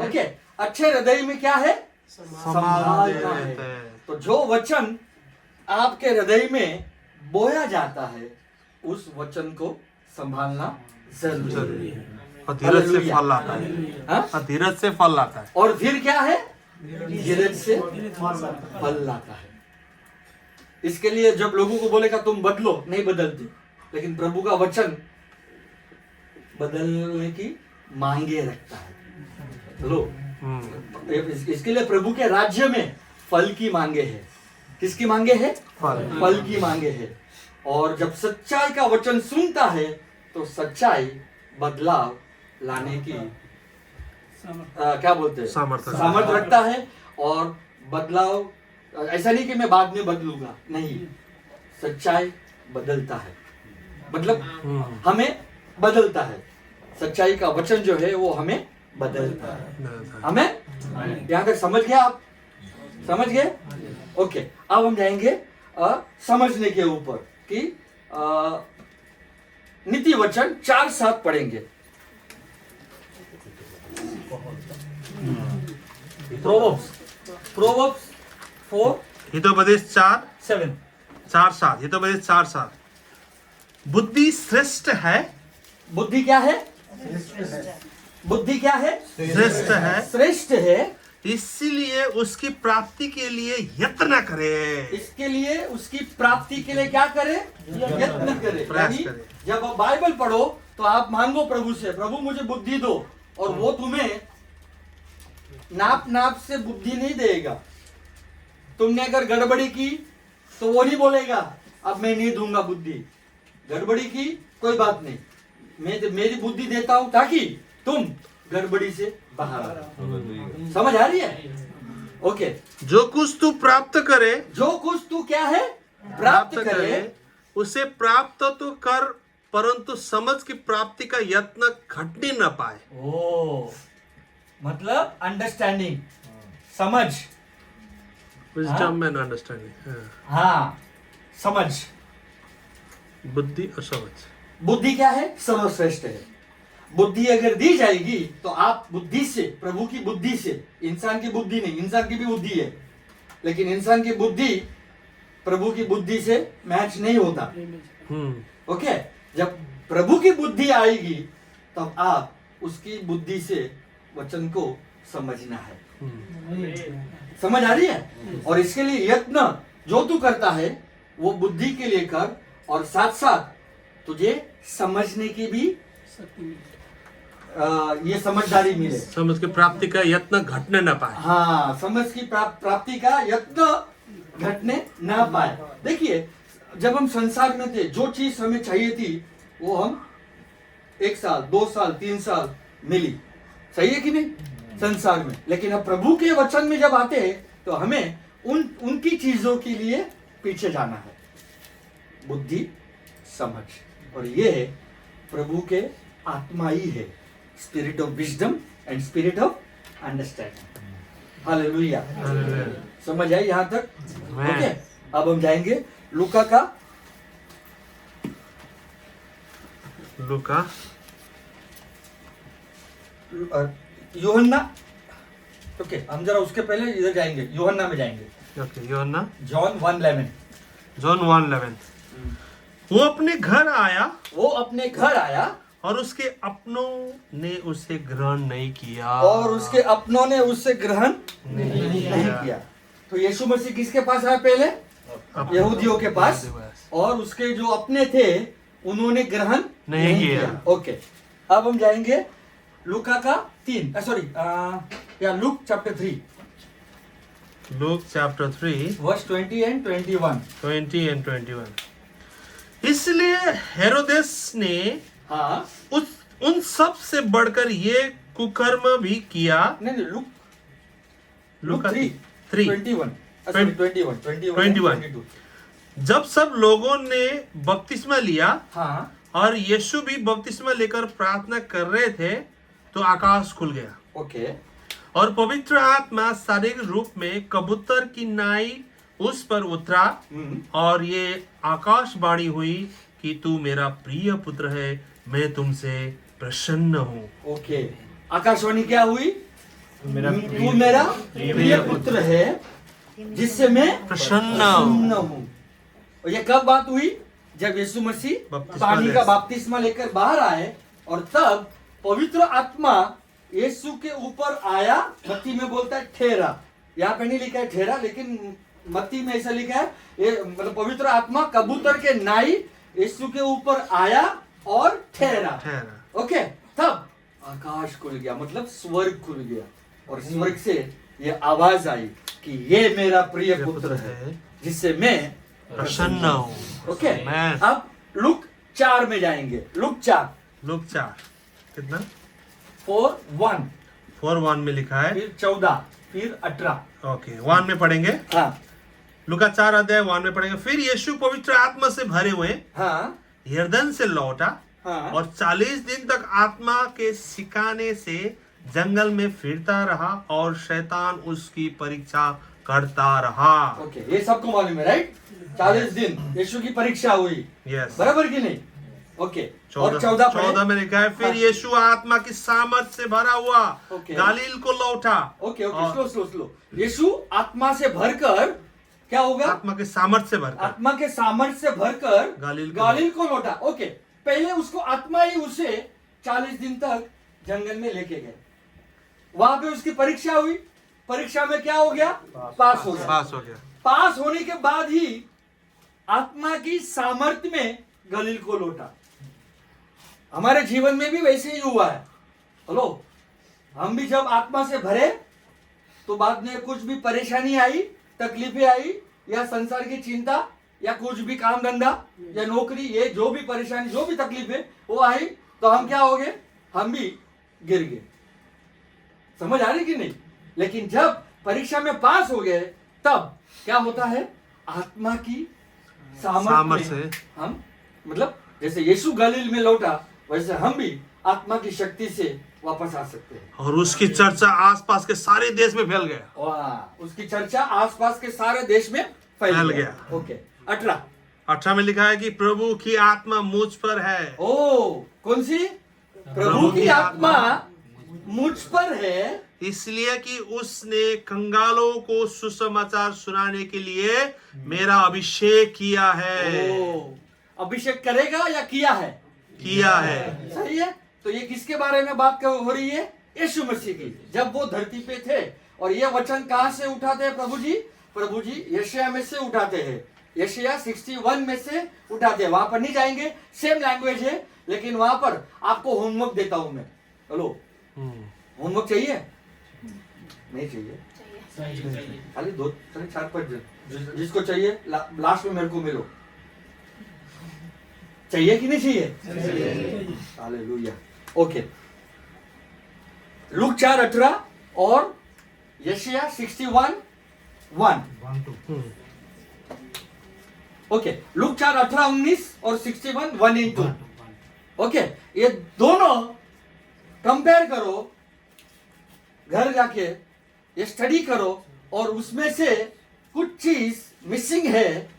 ओके, अच्छे हृदय में क्या है, संभालता है। तो जो वचन आपके हृदय में बोया जाता है, उस वचन को संभालना जरूरी है, और धीरज से फल लाता है। और धीरज से फल लाता है। और फिर क्या है, धीरज से फल लाता है। इसके लिए जब लोगों को बोलेगा तुम बदलो, नहीं बदलते, लेकिन प्रभु का वचन बदलने की मांगे रखता है। लो, इसके लिए प्रभु के राज्य में फल की मांगे है। किसकी मांगे है? फल की मांगे है। और जब सच्चाई का वचन सुनता है तो सच्चाई बदलाव लाने की क्या बोलते हैं, सामर्थ्य रखता है। और बदलाव ऐसा नहीं कि मैं बाद में बदलूंगा, नहीं, सच्चाई बदलता है, मतलब हमें बदलता है। सच्चाई का वचन जो है वो हमें बदलता है। हमें यहाँ तक समझ गया? आप समझ गए? ओके, अब हम जाएंगे समझने के ऊपर कि नीति वचन 4-7 पढ़ेंगे। प्रोवर्ब्स 4 हितोपदेश 7. 4:7 हितोपदेश 4:7 बुद्धि श्रेष्ठ है, बुद्धि क्या है? बुद्धि क्या है? श्रेष्ठ है, श्रेष्ठ है, इसीलिए उसकी प्राप्ति के लिए यत्न करे। इसके लिए उसकी प्राप्ति के लिए क्या करे? यत्न करे। प्रयास यानी करे। जब आप बाइबल पढ़ो तो आप मांगो प्रभु से, प्रभु मुझे बुद्धि दो, और वो तुम्हें नाप से बुद्धि नहीं देगा। तुमने अगर गड़बड़ी की तो वो नहीं बोलेगा अब मैं नहीं दूंगा बुद्धि। गड़बड़ी की कोई बात नहीं, मैं मेरी बुद्धि देता हूं ताकि तुम गड़बड़ी से बाहर आओ। समझ आ रही है? ओके। जो कुछ तू प्राप्त करे, जो कुछ तू क्या है? प्राप्त करे, उसे प्राप्त तो कर, परंतु समझ की प्राप्ति का यत्न घटने न पाए। ओ मतलब अंडरस्टैंडिंग, समझ। Wisdom and understanding. हाँ, समझ। बुद्धि और समझ। बुद्धि क्या है? सर्वश्रेष्ठ है। बुद्धि अगर दी जाएगी तो आप बुद्धि से, प्रभु की बुद्धि से, इंसान की बुद्धि नहीं, इंसान की भी बुद्धि है, लेकिन इंसान की बुद्धि प्रभु की बुद्धि से मैच नहीं होता। ओके। जब प्रभु की बुद्धि आएगी तब आप उसकी बुद्धि से वचन को समझना है। समझ आ रही है? और इसके लिए यत्न जो तू करता है वो बुद्धि के लिए कर, और साथ साथ तुझे समझने की भी ये समझदारी मिले। समझ की प्राप्ति का यत्न घटने न पाए। हाँ, समझ की प्राप्ति का यत्न घटने ना पाए। देखिए, जब हम संसार में थे, जो चीज हमें चाहिए थी वो हम 1 साल 2 साल 3 साल मिली, सही है कि नहीं, संसार में। लेकिन अब प्रभु के वचन में जब आते हैं तो हमें उनकी चीजों के लिए पीछे जाना है। बुद्धि, समझ, और ये है प्रभु के आत्मा ही है। Spirit of wisdom and spirit of understanding. Hallelujah. समझ आई यहां तक? ओके। अब हम जाएंगे लूका का, यूहन्ना। ओके, हम जरा उसके पहले इधर जाएंगे, यूहन्ना में जाएंगे। ओके, यूहन्ना जॉन 1:11। जॉन 1:11 वो अपने घर आया, वो अपने घर आया और उसके अपनों ने उसे ग्रहण नहीं किया। और उसके अपनों ने उससे ग्रहण नहीं किया। तो यीशु मसीह किसके पास आया? पहले यहूदियों के पास, और उसके जो अपने थे उन्होंने ग्रहण नहीं किया। ओके। अब हम जाएंगे लूका का 3, Luke chapter 3 Luke chapter 3 verse 20 and 21। इसलिए हेरोदेस ने हाँ, उन सब से बढ़कर ये कुकर्म भी किया। नहीं, लूक 3 21। जब सब लोगों ने बपतिस्मा लिया, हाँ, और यीशु भी बपतिस्मा लेकर प्रार्थना कर रहे थे, तो आकाश खुल गया। ओके। और पवित्र आत्मा शारीरिक रूप में कबूतर की नाई उस पर उतरा, और ये आकाशवाणी हुई कि तू मेरा प्रिय पुत्र है, मैं तुमसे प्रसन्न हूँ। ओके। आकाशवाणी क्या हुई? तू मेरा प्रिय पुत्र है जिससे मैं प्रसन्न हूँ। और ये कब बात हुई? जब यीशु मसीह पानी का बपतिस्मा लेकर बाहर आए, और तब पवित्र आत्मा यीशु के ऊपर आया। मत्ती में बोलता है ठहरा, यहाँ पे नहीं लिखा है ठहरा, लेकिन मत्ती में ऐसा लिखा है, ये मतलब पवित्र आत्मा कबूतर के नाई यीशु के ऊपर आया और ठहरा। ओके। तब आकाश खुल गया, मतलब स्वर्ग खुल गया, और स्वर्ग से ये आवाज आई कि ये मेरा प्रिय पुत्र है जिससे मैं प्रसन्न हूँ। ओके। अब लूक 4 में जाएंगे। लूक 4 कितना? 4:1 में लिखा है, फिर 14, फिर 18। ओके, 1 में पढ़ेंगे। हाँ, लूका 4 अध्याय 1 में पढ़ेंगे। फिर यीशु पवित्र आत्मा से भरे हुए हाँ, यरदन से लौटा, हाँ, और 40 दिन तक आत्मा के सिखाने से जंगल में फिरता रहा, और शैतान उसकी परीक्षा करता रहा। ओके। ये सबको मालूम है, राइट? 40 दिन यीशु की परीक्षा हुई, यस, बराबर कि नहीं? ओके। और 14 में लिखा है, फिर हाँ। यीशु आत्मा की सामर्थ से भरा हुआ ओके। गालील को लौटा। Okay, slow. यीशु आत्मा से भरकर क्या होगा? आत्मा के सामर्थ्य से भरकर आत्मा के सामर्थ्य से भरकर गालील को लौटा। ओके, पहले उसको आत्मा ही उसे 40 दिन तक जंगल में लेके गए। वहां पे उसकी परीक्षा हुई, परीक्षा में क्या हो गया? पास हो गया। पास हो गया। पास होने के बाद ही आत्मा की सामर्थ्य में गलील को लौटा। हमारे जीवन में भी वैसे ही हुआ है। हेलो, हम भी जब आत्मा से भरे तो बाद में कुछ भी परेशानी आई, तकलीफें आई, या संसार की चिंता, या कुछ भी काम धंधा या नौकरी, ये जो भी परेशानी, जो भी तकलीफें वो आई, तो हम क्या हो गए? हम भी गिर गए। समझ आ रही कि नहीं? लेकिन जब परीक्षा में पास हो गए तब क्या होता है? आत्मा की सामर्थ्य से हम, मतलब जैसे यीशु गलील में लौटा, वैसे हम भी आत्मा की शक्ति से वापस आ सकते हैं। और उसकी चर्चा आसपास के सारे देश में फैल गया। वाह, उसकी चर्चा आसपास के सारे देश में फैल गया। ओके, 18 में लिखा है कि प्रभु की आत्मा मुझ पर है। ओ, कौन सी? प्रभु की आत्मा मुझ पर है, इसलिए कि उसने कंगालों को सुसमाचार सुनाने के लिए मेरा अभिषेक किया है। ओ, अभिषेक करेगा या किया है? किया है। सही है। तो ये किसके बारे में बात हो रही है? यीशु मसीह की। जब वो धरती पे थे, और ये वचन कहां से उठाते हैं प्रभु जी? प्रभु जी यशायाह में से उठाते हैं। यशायाह 61 में से उठाते हैं। वहां पर नहीं जाएंगे, सेम लैंग्वेज है, लेकिन वहां पर आपको होमवर्क देता हूं मैं। हेलो, होमवर्क चाहिए? नहीं चाहिए? खाली 2, 4, 5 जन जिसको चाहिए लास्ट में मेरे को मिलो। चाहिए कि नहीं चाहिए? हालेलुया। ओके, लूक 4:18 और यशायाह 61:1। ओके, लूक 4:18, 19 और 61:1-2। ओके, ये दोनों कंपेयर करो, घर जाके ये स्टडी करो, और उसमें से कुछ चीज मिसिंग है,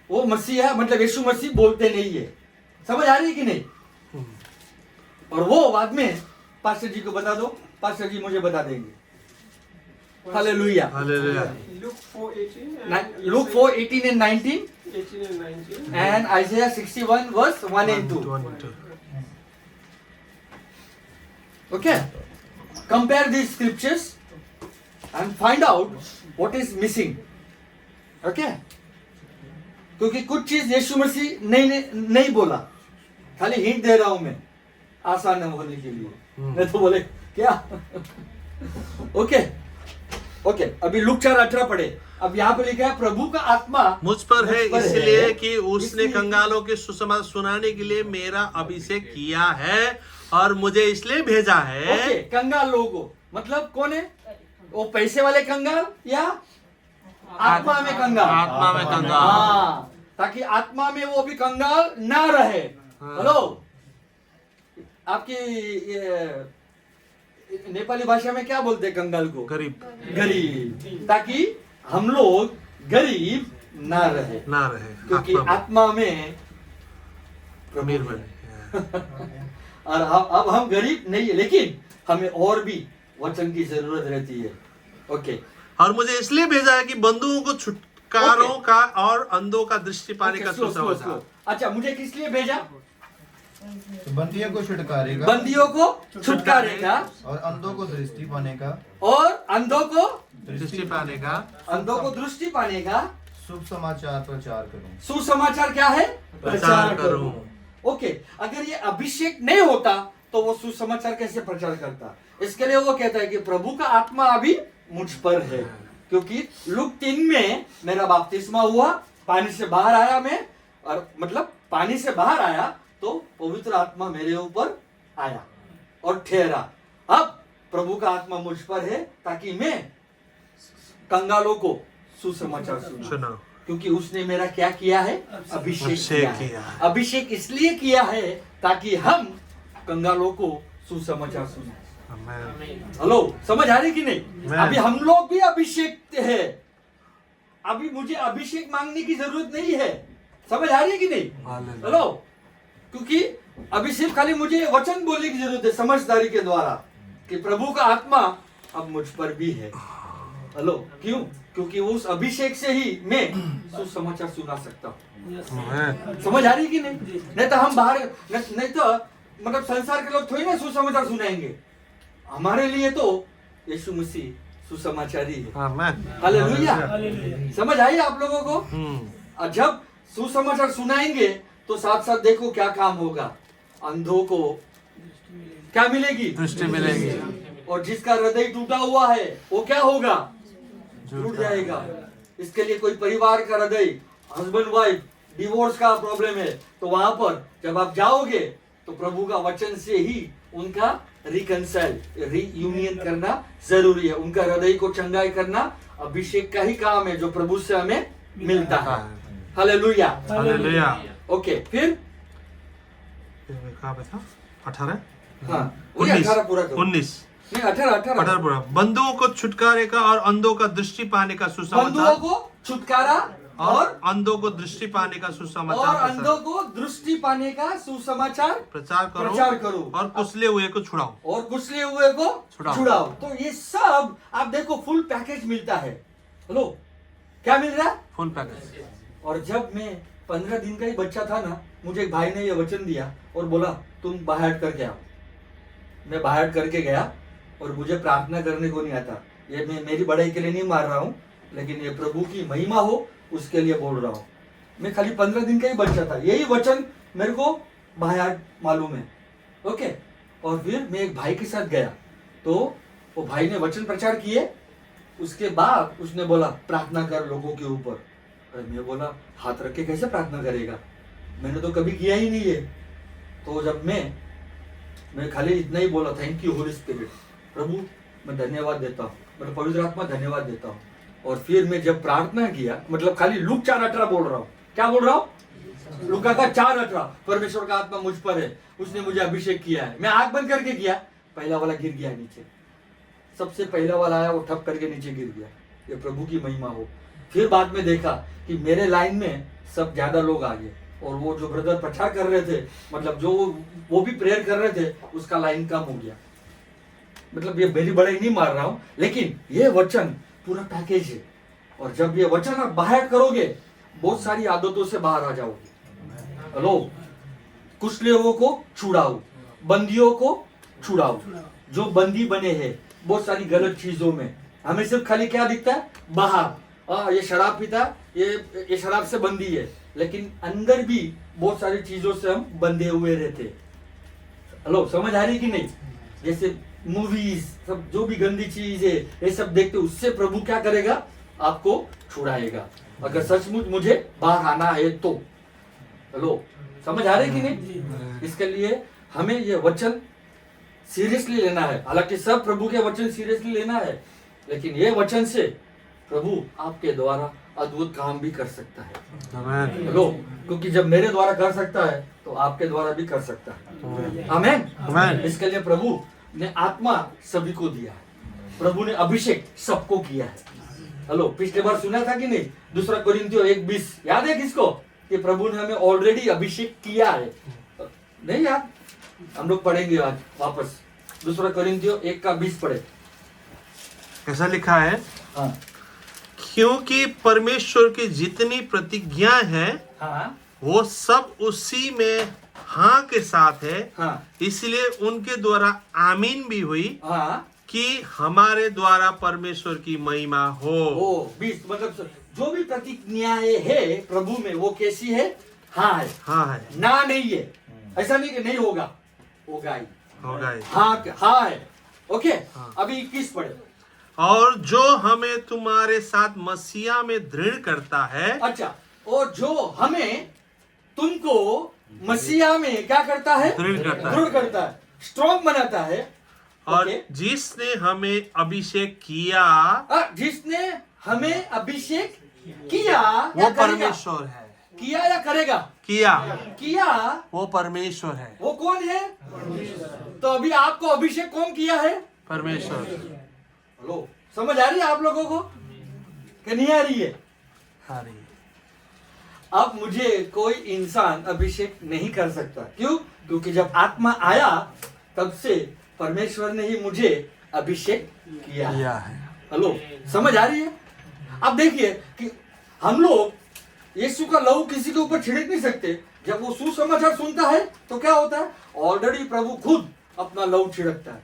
वो मसीहा मतलब यीशु मसीह बोलते नहीं है। समझ आ रही है कि नहीं? और वो बाद में पास्टर जी को बता दो, पास्टर जी मुझे बता देंगे। Hallelujah. Hallelujah. Luke 4:18 and 19 and Isaiah 61:1-2. Okay, compare these scriptures and find out what is missing. Okay, क्योंकि कुछ चीज यीशु मसीह नहीं बोला, खाली हिंट दे रहा हूं मैं आसान होने के लिए। नहीं तो बोले क्या? ओके, अभी लूक 4:18 पढ़े। अब यहाँ पे लिखा है प्रभु का आत्मा मुझ पर है, इसलिए कि उसने कंगालों के सुसमाचार सुनाने के लिए मेरा अभिषेक किया है और मुझे इसलिए भेजा है। ओके, कंगाल लोगों मतलब कौन है? वो पैसे वाले कंगाल या आत्मा में कंगाल? आत्मा में कंगाल। हाँ, ताकि आत्मा में वो भी कंगाल ना रहे। हेलो, आपकी नेपाली भाषा में क्या बोलते हैं कंगाल को? गरीब। ताकि हम लोग गरीब ना रहे, क्योंकि आत्मा में अमीर बने। और अब हम गरीब नहीं है, लेकिन हमें और भी वचन की जरूरत रहती है। ओके, और मुझे इसलिए भेजा है कि बंधुओं को छुटकारों का और अंधों का दृष्टि पाने का सुसमाचार। अच्छा, मुझे किस लिए भेजा? तो बंदियों को छुटकारेगा, बंदियों को छुटकारेगा, और अंधों को दृष्टि पाने का, और अंधों को दृष्टि पाने का, अंधों को दृष्टि पाने का शुभ समाचार प्रचार करूं। सुसमाचार क्या है? प्रचार करूं। ओके, अगर ये अभिषेक नहीं होता तो वो सुसमाचार कैसे प्रचार करता? इसके लिए वो कहता है कि प्रभु का आत्मा अभी मुझ पर है, क्योंकि लूक 3 में मेरा बपतिस्मा हुआ, पानी से बाहर आया मैं, और मतलब पानी से बाहर आया तो पवित्र आत्मा मेरे ऊपर आया और ठहरा। अब प्रभु का आत्मा मुझ पर है ताकि मैं कंगालों को सुसमाचार सुनाऊं, क्योंकि उसने मेरा क्या किया है? अभिषेक किया है। अभिषेक इसलिए किया है ताकि हम कंगालों को सुसमाचार सुनाएं। हेलो, समझ आ रही कि नहीं? अभी हम लोग भी अभिषेक है, अभी मुझे अभिषेक मांगने की जरूरत नहीं है। समझ आ रही है कि नहीं? हेलो, क्योंकि अभी सिर्फ खाली मुझे वचन बोलने की जरूरत है समझदारी के द्वारा कि प्रभु का आत्मा अब मुझ पर भी है। हेलो, क्यों? क्योंकि उस अभिषेक से ही मैं सुसमाचार सुना सकता हूँ। समझ आ रही कि नहीं? नहीं तो हम बाहर नहीं तो मतलब संसार के लोग थोड़ी ना सुसमाचार सुनाएंगे। हमारे लिए तो यीशु मसीह सुसमाचारी है। हालेलुया। समझ आई आप लोगों को? और जब सुसमाचार सुनाएंगे तो साथ साथ देखो क्या काम होगा। अंधों को क्या मिलेगी? दृष्टि मिलेगी। और जिसका हृदय टूटा हुआ है वो क्या होगा? टूट जाएगा। इसके लिए कोई परिवार का हृदय, हस्बैंड वाइफ डिवोर्स का प्रॉब्लम है, तो वहां पर जब आप जाओगे तो प्रभु का वचन से ही उनका रिकंसाइल, रीयूनियन करना जरूरी है। उनका हृदय को चंगाई करना अभिषेक का ही काम है जो प्रभु से हमें मिलता है। हालेलुया। हालेलुया। ओके, फिर कहाँ पे था? 18? हाँ, वही 18 पूरा करो। 19 नहीं, 18 पूरा। बंधुओं को छुटकारे का और अंधों का दृष्टि पाने का बंधुओं सुसमाचार, को छुटकारा और अंधों को दृष्टि पाने का और सुसमाचार अंधों को दृष्टि पाने का सुसमाचार प्रचार प्रचार करो और कुचले हुए को छुड़ाओ। और कुचले हुए को छुड़ाओ। छुड़ाओ। तो ये सब आप देखो फुल पैकेज मिलता है। हेलो, क्या मिल रहा है? Full package. और जब मैं 15 दिन का ही बच्चा था ना, मुझे एक भाई ने ये वचन दिया और बोला तुम बाहर करके आओ। मैं बाहर करके गया और मुझे प्रार्थना करने को नहीं आता। ये मैं मेरी बड़ाई के लिए नहीं मार रहा हूँ, लेकिन ये प्रभु की महिमा हो उसके लिए बोल रहा हूँ। मैं खाली 15 दिन का ही बच्चा था, यही वचन मेरे को बाहर मालूम है। ओके, और फिर मैं एक भाई के साथ गया तो वो भाई ने वचन प्रचार किए। उसके बाद उसने बोला प्रार्थना कर लोगों के ऊपर। अरे मैं बोला हाथ रख के कैसे प्रार्थना करेगा, मैंने तो कभी किया ही नहीं है। तो जब मैं खाली इतना ही बोला, थैंक यू होली स्पिरिट, प्रभु मैं धन्यवाद देता हूँ, मतलब पवित्र आत्मा धन्यवाद देता हूँ। और फिर मैं जब प्रार्थना किया, मतलब खाली लूक 4:18 बोल रहा हूँ। क्या बोल रहा हूँ? लूका का 4:18, परमेश्वर का आत्मा मुझ पर है, उसने मुझे अभिषेक किया है। मैं आंख बंद करके किया, पहला वाला गिर गया नीचे। सबसे पहला वाला आया वो ठप करके नीचे गिर गया। ये प्रभु की महिमा हो। फिर बाद में देखा कि मेरे लाइन में सब ज्यादा लोग आ गए और वो जो ब्रदर प्रचार कर रहे थे, मतलब जो वो भी प्रेयर कर रहे थे, उसका लाइन कम हो गया। मतलब ये मेरी बड़ाई नहीं मार रहा हूँ, लेकिन ये वचन पूरा पैकेज है। और जब ये वचन आप बाहर करोगे, बहुत सारी आदतों से बाहर आ जाओगे। हेलो, कुचले को छुड़ाओ, बंदियों को छुड़ाओ। जो बंदी बने हैं बहुत सारी गलत चीजों में, हमें सिर्फ खाली क्या दिखता है बाहर, ये शराब पीता, ये शराब से बंदी है, लेकिन अंदर भी बहुत सारी चीजों से हम बंधे हुए रहते। हेलो, समझ आ रही कि नहीं? जैसे मूवीज, सब जो भी गंदी चीज है ये सब देखते, उससे प्रभु क्या करेगा? आपको छुड़ाएगा, अगर सचमुच मुझे बाहर आना है तो। हेलो, समझ आ रही कि नहीं? इसके लिए हमें ये वचन सीरियसली लेना है। हालांकि सब प्रभु के वचन सीरियसली लेना है, लेकिन ये वचन से प्रभु आपके द्वारा अद्भुत काम भी कर सकता है। हेलो, क्योंकि जब मेरे द्वारा कर सकता है तो आपके द्वारा भी कर सकता है। आमीन। इसके लिए प्रभु ने आत्मा सभी को दिया है, प्रभु ने अभिषेक सबको किया है। हेलो, पिछले बार सुना था कि नहीं? 2 कोरिन्थियों 1:20 याद है किसको? कि प्रभु ने हमें ऑलरेडी अभिषेक किया है। नहीं याद? हम लोग पढ़ेंगे आज वापस 2 कोरिन्थियों 1:20 पढ़े। ऐसा लिखा है, हाँ क्योंकि परमेश्वर की जितनी प्रतिज्ञा है हाँ वो सब उसी में हाँ के साथ है, हाँ इसलिए उनके द्वारा आमीन भी हुई हाँ। कि हमारे द्वारा परमेश्वर की महिमा हो। 20 मतलब जो भी प्रतिज्ञाएं है प्रभु में वो कैसी है? हाँ है, हाँ है, ना नहीं है। ऐसा नहीं कि नहीं होगा, होगा ही। होगा ही। हाँ है। ओके, हाँ। अभी 21 पढ़े। और जो हमें तुम्हारे साथ मसीहा में दृढ़ करता है। अच्छा, और जो हमें तुमको मसीहा में क्या करता है? दृढ़ करता है, स्ट्रॉन्ग बनाता है। और ओके? जिसने हमें अभिषेक किया, जिसने हमें अभिषेक किया वो परमेश्वर है। किया या करेगा? किया वो परमेश्वर है। वो कौन है? तो अभी आपको अभिषेक कौन किया है? परमेश्वर। हेलो, समझ आ रही है आप लोगों को कि नहीं आ रही है? अब मुझे कोई इंसान अभिषेक नहीं कर सकता। क्यों? क्योंकि जब आत्मा आया तब से परमेश्वर ने ही मुझे अभिषेक किया है। हेलो, समझ आ रही है? अब देखिए कि हम लोग यीशु का लहू किसी के ऊपर छिड़क नहीं सकते। जब वो सुसमाचार सुनता है तो क्या होता है, ऑलरेडी प्रभु खुद अपना लहू छिड़कता है।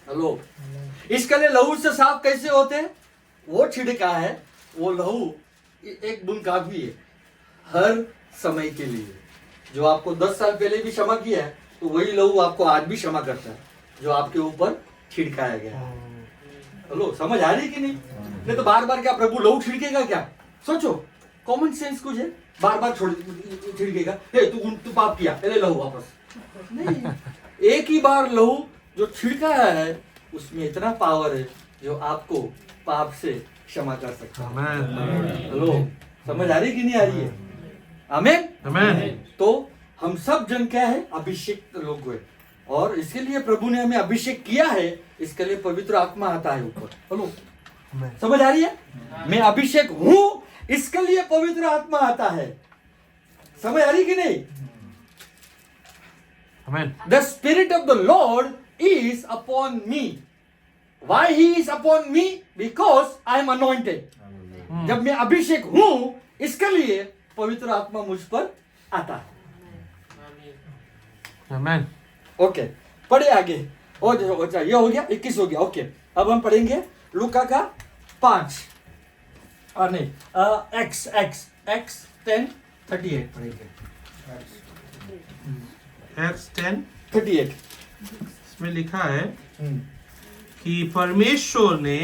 हेलो, इसके लिए लहू से साफ कैसे होते हैं? वो छिड़का है, वो लहू एक बूंद काफी है हर समय के लिए। जो आपको 10 साल पहले भी क्षमा किया है, तो वही लहू आपको आज भी क्षमा करता है, जो आपके ऊपर छिड़काया गया है। हेलो, समझ आ रही कि नहीं? नहीं तो बार बार क्या प्रभु लहू छिड़केगा क्या? सोचो, कॉमन सेंस कुछ है, बार बार छोड़ छिड़केगा, तू पाप किया, ले लहू वापस। नहीं, एक ही बार लहू जो छिड़काया है उसमें इतना पावर है जो आपको पाप से क्षमा कर सकता है। हेलो, समझ आ रही कि नहीं आ रही है? आमीन, आमीन। तो हम सब जन क्या है, अभिषेक लोग हुए, और इसके लिए प्रभु ने हमें अभिषेक किया है। इसके लिए पवित्र आत्मा आता है ऊपर। हेलो, समझ आ रही है? मैं अभिषेक हूं, इसके लिए पवित्र आत्मा आता है। समझ आ रही कि नहीं? आमीन। The spirit of the Lord is upon me. Why he is upon me? Because I am anointed. जब मैं अभिषेक हूं, इसके लिए पवित्र आत्मा मुझ पर आता है। आमीन। ओके, पढ़े आगे। अच्छा, ये हो गया, 21 हो गया। ओके, अब हम पढ़ेंगे लूका का 5 और नहीं एक्स 10:38 पढ़ेंगे। एक्स 10:38 इसमें लिखा है कि परमेश्वर ने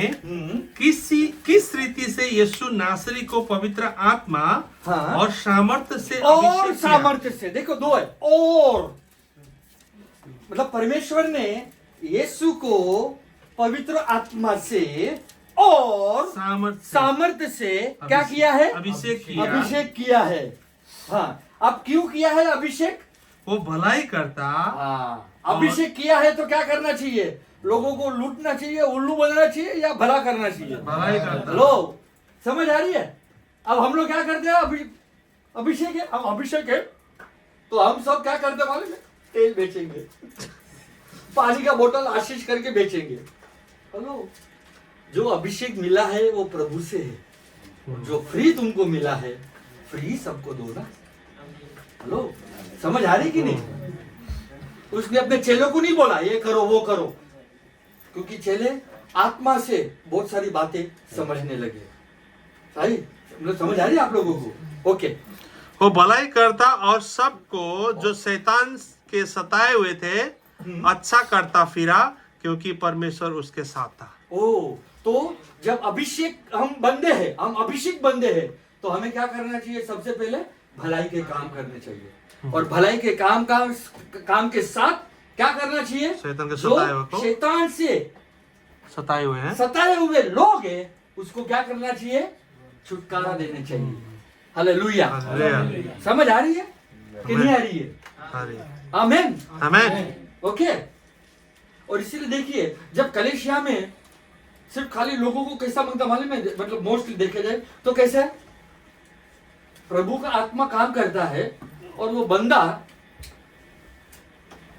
किस रीति से यीशु नासरी को पवित्र आत्मा हाँ। और सामर्थ्य से और अभिषेक किया। सामर्थ्य से, देखो दो है, और मतलब परमेश्वर ने यीशु को पवित्र आत्मा से और सामर्थ्य से क्या किया है? अभिषेक किया है। हाँ, अब क्यों किया है अभिषेक? वो भलाई करता। हाँ, अभिषेक किया है तो क्या करना चाहिए? लोगों को लूटना चाहिए, उल्लू बनना चाहिए, या भला करना चाहिए? भलाई करता। लो, समझ आ रही है? अब हम लोग क्या करते हैं? अभिषेक है, हम अभिषेक है तो हम सब क्या करते हैं मालूम है? तेल बेचेंगे, पानी का बोतल आशीष करके बेचेंगे। हेलो, जो अभिषेक मिला है वो प्रभु से है, जो फ्री तुमको मिला है फ्री सबको दो ना। हेलो, समझ आ रही कि नहीं? उसने अपने चेलों को नहीं बोला ये करो वो करो, क्योंकि चेले आत्मा से बहुत सारी बातें समझने लगे। सही, मतलब समझ आ रही है आप लोगों को? ओके, वो भलाई करता और सबको जो शैतान के सताए हुए थे अच्छा करता फिरा, क्योंकि परमेश्वर उसके साथ था। ओ, तो जब अभिषेक हम बंदे हैं, हम अभिषेक बंदे हैं, तो हमें क्या करना चाहिए? सबसे पहले भलाई के काम करने चाहिए, और भलाई के काम के साथ क्या करना चाहिए? शैतान के शैतान से सताए हुए लोग हैं उसको क्या करना चाहिए? छुटकारा देना चाहिए। हालेलुया। समझ आ रही है कि नहीं आ रही है? आमीन, आमीन। ओके, और इसीलिए देखिए जब कलीसिया में सिर्फ खाली लोगों को कैसा मांगता मालूम है? मतलब मोस्टली देखा जाए तो कैसा है? प्रभु का आत्मा काम करता है और वो बंदा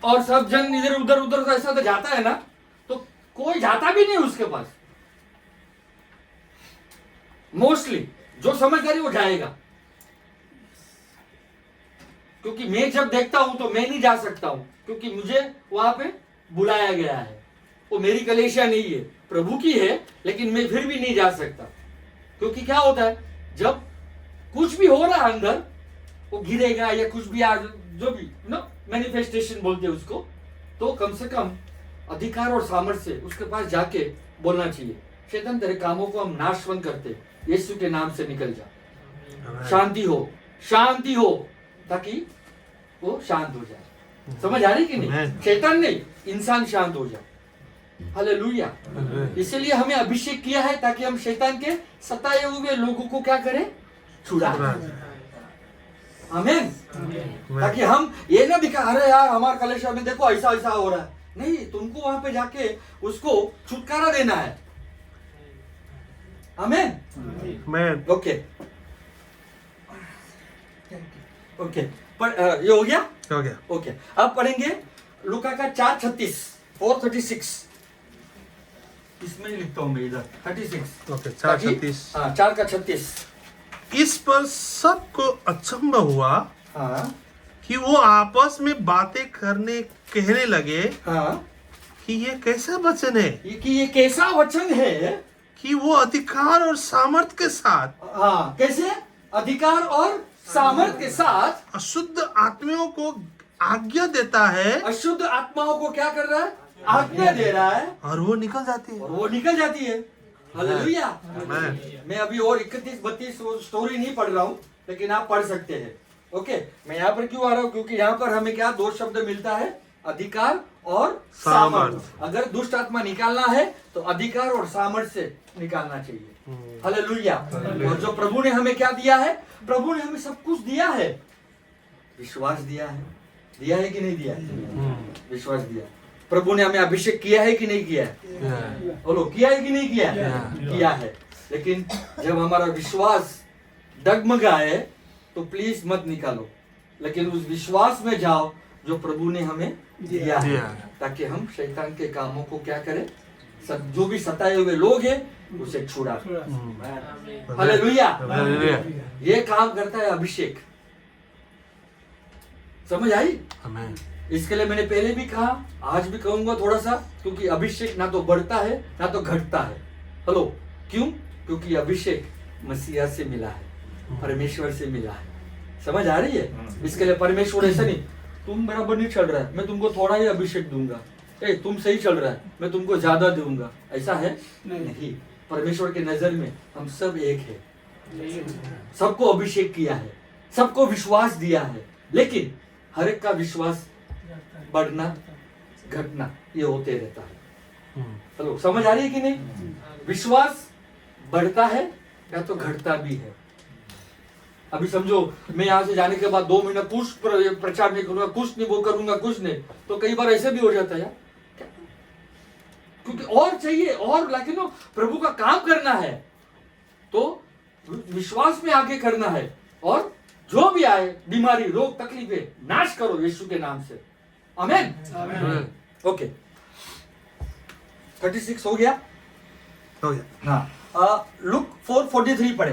और सब जन इधर उधर ऐसा तो जाता है ना, तो कोई जाता भी नहीं उसके पास। मोस्टली जो समझदारी वो जाएगा, क्योंकि मैं जब देखता हूं तो मैं नहीं जा सकता हूं, क्योंकि मुझे वहां पे बुलाया गया है। वो मेरी कलीसिया नहीं है, प्रभु की है, लेकिन मैं फिर भी नहीं जा सकता। क्योंकि क्या होता है, जब कुछ भी हो रहा है अंदर, वो गिरेगा या कुछ भी जो भी मैनिफेस्टेशन बोलते हैं उसको, तो कम से कम अधिकार और सामर्थ्य से उसके पास जाके बोलना चाहिए, शैतान तेरे कामों को हम नाशवंत करते, यीशु के नाम से निकल जा, शांति हो, ताकि वो शांत हो जाए। समझ आ रही कि नहीं? शैतान नहीं, इंसान शांत हो जाए। हालेलुया। इसीलिए हमें अभिषेक किया है ताकि हम शैतान के सताए हुए लोगों को क्या करें? छुड़ा। आमीन। ताकि हम ये ना दिखा, अरे यार हमारे कलेक्शन में देखो ऐसा ऐसा हो रहा है। नहीं, तुमको वहां पे जाके उसको छुटकारा देना है। आमीन। ओके ओके, पर ये हो गया? ओके, अब पढ़ेंगे लूका का 4:36 4:36। इसमें ही लिखता हूँ मैं इधर 36। ओके 4:36। हाँ 4:36। इस पर सबको अचंभ हुआ हाँ कि वो आपस में बातें करने कहने लगे हाँ कि ये कैसा वचन है ये कैसा वचन है कि वो अधिकार और सामर्थ के साथ हाँ कैसे अधिकार और सामर्थ के साथ अशुद्ध आत्माओं को आज्ञा देता है अशुद्ध आत्माओं को क्या कर रहा है, आज्ञा दे रहा है और वो निकल जाती है। और वो निकल जाती है। हालेलुया। आमेन। मैं अभी और 31-32 स्टोरी नहीं पढ़ रहा हूँ, लेकिन आप पढ़ सकते हैं। ओके, मैं यहाँ पर क्यों आ रहा हूँ, क्योंकि यहाँ पर हमें क्या दो शब्द मिलता है, अधिकार और सामर्थ। अगर दुष्ट आत्मा निकालना है तो अधिकार और सामर्थ से निकालना चाहिए। हालेलुया। और जो प्रभु ने हमें क्या दिया है, प्रभु ने हमें सब कुछ दिया है। विश्वास दिया है कि नहीं दिया है? विश्वास दिया। प्रभु ने हमें अभिषेक किया है कि नहीं किया है? बोलो, किया है कि नहीं किया है? किया है। लेकिन जब हमारा विश्वास डगमगाए तो प्लीज मत निकालो, लेकिन उस विश्वास में जाओ जो प्रभु ने हमें दिया है, ताकि हम शैतान के कामों को क्या करें, सब जो भी सताए हुए लोग हैं उसे छुड़ा। हालेलुया। ये काम करता है अभिषेक। समझ आई? आमेन। इसके लिए मैंने पहले भी कहा, आज भी कहूंगा थोड़ा सा, क्योंकि अभिषेक ना तो बढ़ता है ना तो घटता है। हेलो, क्यों? क्योंकि अभिषेक मसीहा से मिला है, परमेश्वर से मिला है। समझ आ रही है? इसके लिए परमेश्वर ऐसा नहीं, तुम बराबर नहीं चल रहा है, मैं तुमको थोड़ा ही अभिषेक दूंगा। तुम सही चल रहा है, मैं तुमको ज्यादा दूंगा। ऐसा है नहीं। परमेश्वर के नजर में हम सब एक है। सबको अभिषेक किया है, सबको विश्वास दिया है, लेकिन हर एक का विश्वास बढ़ना घटना ये होते रहता है। हेलो, समझ आ रही है कि नहीं? विश्वास बढ़ता है या तो घटता भी है। अभी समझो, मैं यहाँ से जाने के बाद 2 महीना कुछ प्रचार नहीं करूंगा, कुछ नहीं वो करूंगा, कुछ नहीं, तो कई बार ऐसे भी हो जाता है यार, क्योंकि और चाहिए और, लेकिन प्रभु का काम करना है तो विश्वास में आगे करना है, और जो भी आए बीमारी, रोग, तकलीफें, नाश करो यीशु के नाम से। आमेन। ओके, 36 हो गया। हाँ, लुक 4:43 पढ़े।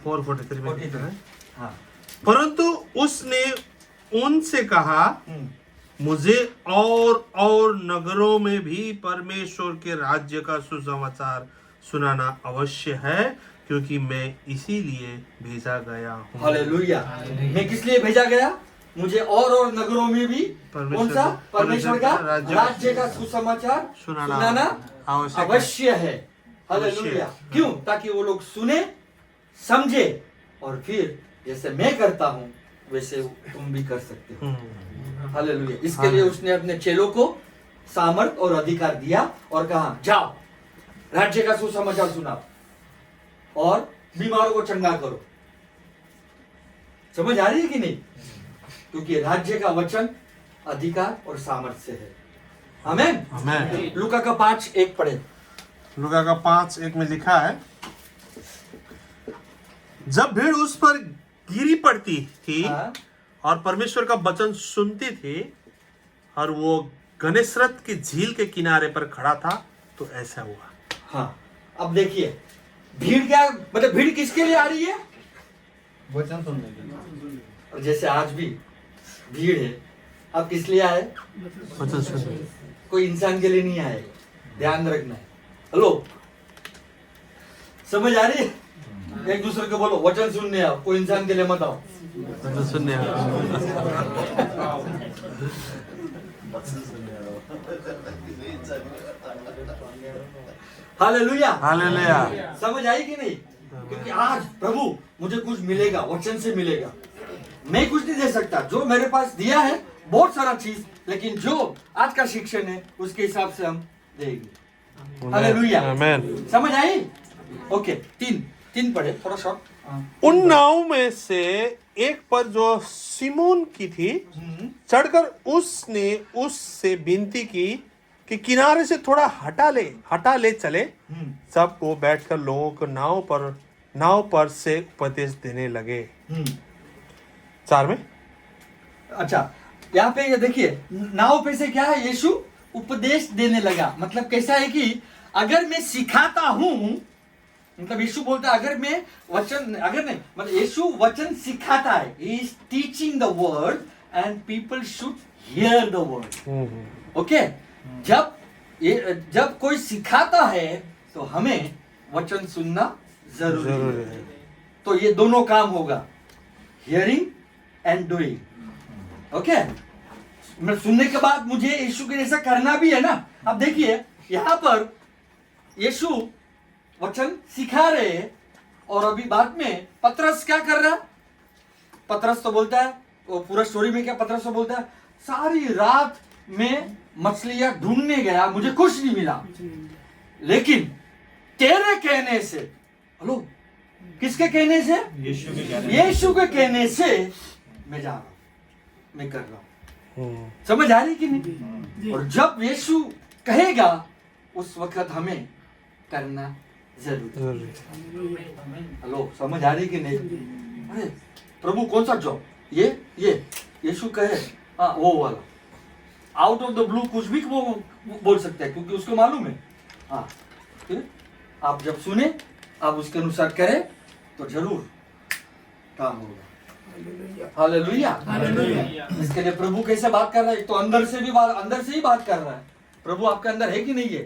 4:43 में लिखा है, हाँ। परंतु उसने उनसे कहा, मुझे और नगरों में भी परमेश्वर के राज्य का सुसमाचार सुनाना अवश्य है, क्योंकि मैं इसीलिए भेजा गया हूँ। हालेलुया। मैं किस लिए भेजा गया? मुझे और नगरों में भी कौन सा? परमेश्वर का राज्य का सुसमाचार सुनाना अवश्य है। हालेलुया। क्यों? ताकि वो लोग सुने, समझे, और फिर जैसे मैं करता हूँ वैसे तुम भी कर सकते हो। हालेलुया। इसके लिए उसने अपने चेलों को सामर्थ और अधिकार दिया और कहा, जाओ राज्य का सुसमाचार सुनाओ और बीमारों को चंगा करो। समझ आ रही है कि नहीं? क्योंकि राज्य का वचन अधिकार और सामर्थ से है। आमेन। आमेन। लूका का 5:1 पढ़े। लूका का 5:1 में लिखा है, जब भीड़ उस पर गिरी पड़ती थी और परमेश्वर का वचन सुनती थी और वो गनेसरत की झील के किनारे पर खड़ा था, तो ऐसा हुआ। हाँ, अब देखिए भीड़ क्या, मतलब भीड़ किसके लिए आ रही है? वचन सुनने के लिए। और जैसे आज भी भीड़ है, अब किस लिए आए? वचन सुनने। कोई इंसान के लिए नहीं आए, ध्यान रखना है। हेलो, समझ आ रही है? एक दूसरे को बोलो, वचन सुनने आओ, कोई इंसान के लिए मत आओ। वचन सुनने हालेलुया। हालेलुया। समझ आई कि नहीं? क्योंकि आज प्रभु मुझे कुछ मिलेगा, वचन से मिलेगा। मैं कुछ नहीं दे सकता, जो मेरे पास दिया है बहुत सारा चीज, लेकिन जो आज का शिक्षण है उसके हिसाब से हम देंगे। हालेलुया। आमेन। समझ आई? ओके, 3 पढ़े, थोड़ा शॉर्ट। उन नाव में से एक पर जो सिमोन की थी चढ़कर उसने उससे विनती की कि किनारे से थोड़ा हटा ले चले। सब वो बैठकर लोगों को नाव पर से उपदेश देने लगे। 4 में। अच्छा, यहाँ पे ये देखिए, नाव पे से क्या है? यीशु उपदेश देने लगा। मतलब कैसा है कि अगर मैं सिखाता हूं, मतलब यीशु बोलता है अगर मैं वचन, अगर नहीं मतलब यीशु वचन सिखाता है, he is teaching the word and people should hear the word. Okay, जब कोई सिखाता है तो हमें वचन सुनना जरूरी है। तो ये दोनों काम होगा, हियरिंग एंड डूइंग। ओके, मैं सुनने के बाद मुझे यीशु के जैसा करना भी है ना। अब देखिए यहां पर यीशु वचन सिखा रहे हैं और अभी बाद में पतरस क्या कर रहा है? पतरस तो बोलता है, वो पूरा स्टोरी में क्या पतरस तो बोलता है, सारी रात में मछलियां ढूंढने गया, मुझे कुछ नहीं मिला, लेकिन तेरे कहने से, हेलो, किसके कहने से? यीशु के कहने से मैं जा रहा हूं, मैं कर रहा हूं। समझ आ रही कि नहीं? और जब यीशु कहेगा उस वक्त हमें करना जरूरी। हेलो, समझ आ रही कि नहीं? अरे प्रभु कौन सा जॉब? ये यीशु कहे हाँ वो वाला, आउट ऑफ द ब्लू कुछ भी वो बोल सकता है क्योंकि उसको मालूम है। हाँ, आप जब सुने, आप उसके अनुसार करें तो जरूर काम होगा। हालेलुया। इसके लिए प्रभु कैसे बात कर रहा है? तो अंदर से ही बात कर रहा है। प्रभु आपके अंदर है कि नहीं है?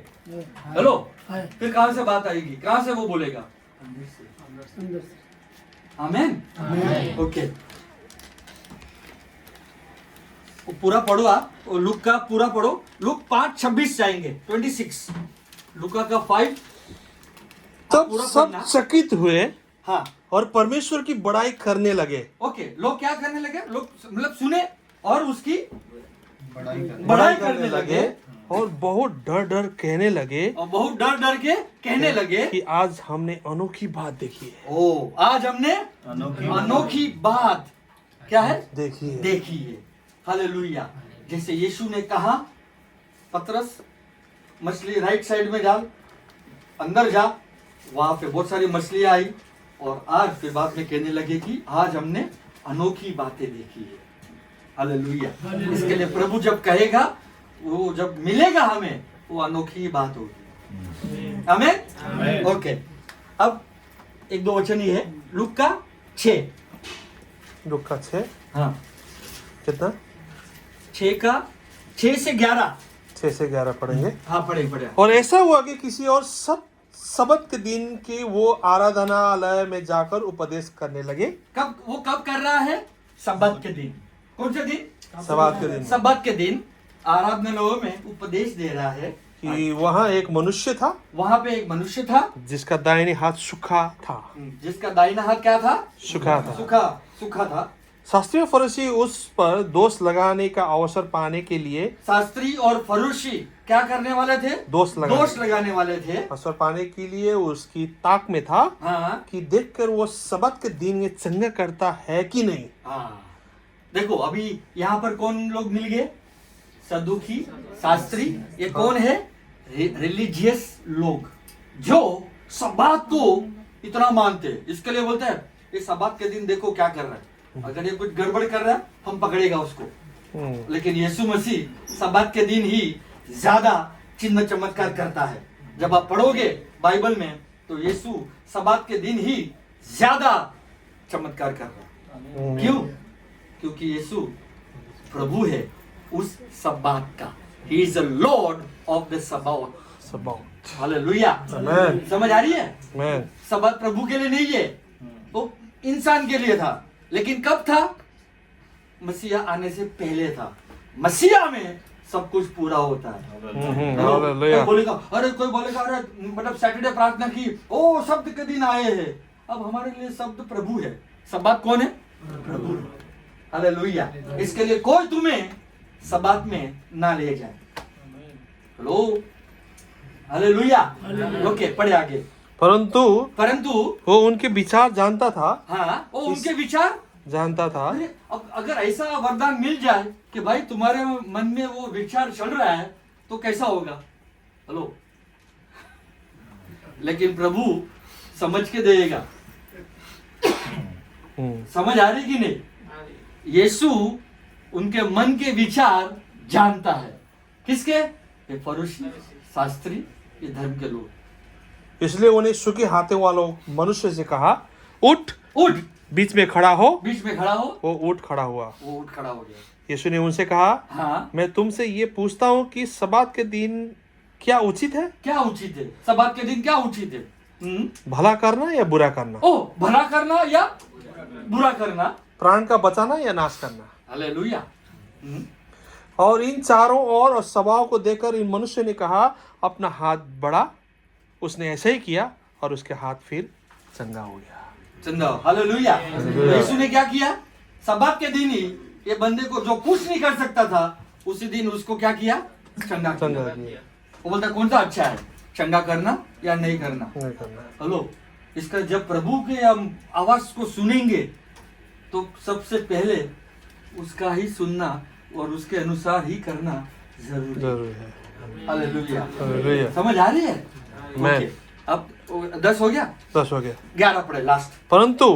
हेलो, फिर कहां से बात आएगी? कहां से वो बोलेगा? अंदर से। आमेन। ओके, पूरा पढ़ो आप, लूका का पूरा पढ़ो। लूक 5:26 जाएंगे, 26 लूका का 5। तब सब चकित हुए, हाँ, और परमेश्वर की बड़ाई करने लगे। ओके, लोग क्या करने लगे? लोग मतलब सुने और उसकी बड़ाई करने लगे और बहुत डर डर कहने लगे, और बहुत डर डर के कहने लगे कि आज हमने अनोखी बात देखी है। ओ, आज हमने अनोखी बात क्या है? देखी है। हालेलुया। जैसे यीशु ने कहा, पतरस मछली राइट साइड में डाल, अंदर जा, वहां पे बहुत सारी मछलियां आई, और आज फिर बाद में कहने लगे कि आज हमने अनोखी बातें देखी है। हालेलुया। इसके लिए प्रभु जब कहेगा, वो जब मिलेगा हमें, वो अनोखी बात होगी। आमीन। ओके, अब एक दो वचन ही है। लूका 6, लूका 6, हाँ, कितना? 6 से 11, 6 से 11 पढ़ेंगे। हाँ, पढ़े। और ऐसा हुआ कि किसी और सबत के दिन के वो आराधनालय में जाकर उपदेश करने लगे। कब कर रहा है? सबत के दिन। कौन सा दिन? सब्बात के दिन। सबत के दिन आराधनालयों में उपदेश दे रहा है कि वहाँ एक मनुष्य था, वहाँ पे एक मनुष्य था जिसका दाहिने हाथ सूखा था। जिसका दाहिना हाथ क्या था? सूखा था। सूखा था। शास्त्री और फरीसी उस पर दोष लगाने का अवसर पाने के लिए, शास्त्री और फरीसी क्या करने वाले थे? दोष लगाने वाले थे। अवसर पाने के लिए उसकी ताक में था, हाँ, कि देखकर वो सबत के दिन में चंगा करता है कि नहीं। हाँ, देखो अभी यहाँ पर कौन लोग मिल गए? सदुकी, शास्त्री। ये कौन है? रिलीजियस लोग जो सब्बात को इतना मानते हैं। इसके लिए बोलते हैं ये सब्बात के दिन देखो क्या कर रहा है, अगर ये कुछ गड़बड़ कर रहा है हम पकड़ेगा उसको। लेकिन यीशु मसीह सब्बात के दिन ही ज्यादा चिन्ह चमत्कार करता है। जब आप पढ़ोगे बाइबल में तो यीशु सब्बात के दिन ही ज्यादा चमत्कार कर रहा है। क्यों? क्योंकि यीशु प्रभु है उस सब्बात का। He is the Lord of the Sabbath. Hallelujah. समझ आ रही है? सब्बात प्रभु के लिए नहीं है, वो इंसान के लिए था। लेकिन कब था? मसीहा आने से पहले था। मसीहा में सब कुछ पूरा होता है। कोई बोलेगा अरे मतलब सैटरडे प्रार्थना की, ओ शब्द के दिन आए हैं। अब हमारे लिए शब्द प्रभु है। सब्बात कौन है? प्रभु। हालेलुया। इसके लिए कोई तुम्हें सब्बात में ना ले जाए। Hello, hallelujah. ओके, पढ़े आगे। परंतु वो उनके विचार जानता था। हाँ, वो उनके विचार जानता था। अब अगर ऐसा वरदान मिल जाए कि भाई तुम्हारे मन में वो विचार चल रहा है तो कैसा होगा? हेलो, लेकिन प्रभु समझ के देगा। समझ आ रही कि नहीं? यीशु उनके मन के विचार जानता है। किसके? फरीसी, शास्त्री ये धर्म के लोग। इसलिए उन्हें यीशु के हाथे वालों मनुष्य से कहा, उठ, उठ, बीच में खड़ा हो। बीच में खड़ा हो। वो उठ खड़ा हुआ। वो उठ खड़ा हो गया। यीशु ने उनसे कहा, हाँ, मैं तुमसे ये पूछता हूँ कि सब्बात के दिन क्या उचित है? क्या उचित है? सब्बात के दिन क्या उचित है? भला करना या बुरा करना? ओ, भला करना या बुरा करना? प्राण का बचाना या नाश करना? हालेलुया। और इन चारों और स्वभाव को देखकर इन मनुष्य ने कहा, अपना हाथ बढ़ा। उसने ऐसे ही किया और उसके हाथ फिर चंगा हो गया। चंगा, हालेलुया। यीशु ने क्या किया? सब्बात के दिन ही ये बंदे को जो कुछ नहीं कर सकता था, उसी दिन उसको क्या किया? चंगा किया। वो बोलता कौन सा अच्छा है, चंगा करना या नहीं करना? हेलो, इसका जब प्रभु के हम आवाज को सुनेंगे तो सबसे पहले उसका ही सुनना और उसके अनुसार ही करना जरूरी है। हालेलुया। समझ आ रही है? ओके, अब 10 हो गया? 10 हो गया। 11 पढ़े लास्ट। परंतु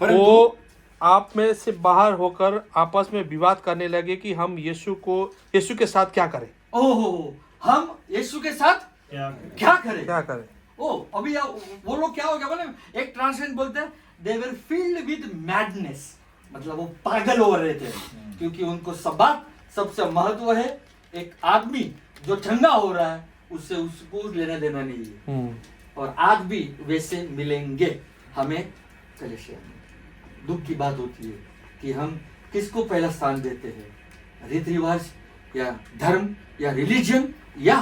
वो आप में से बाहर होकर आपस में विवाद करने लगे कि हम यीशु के साथ क्या करें। ओहो, हम यीशु के साथ क्या करें? ओ, अभी वो लोग क्या हो गया बोले, एक ट्रांसलेशन बोलते हैं दे वर फिल्ड विद मैडनेस, मतलब वो पागल हो रहे थे, क्योंकि उनको सब्बात सबसे महत्व है। एक आदमी जो चंगा हो रहा है उससे उसको लेना देना नहीं है। और आज भी वैसे मिलेंगे हमें कलीसिया में। दुख की बात होती है कि हम किसको पहला स्थान देते हैं, रीति रिवाज या धर्म या रिलीजन या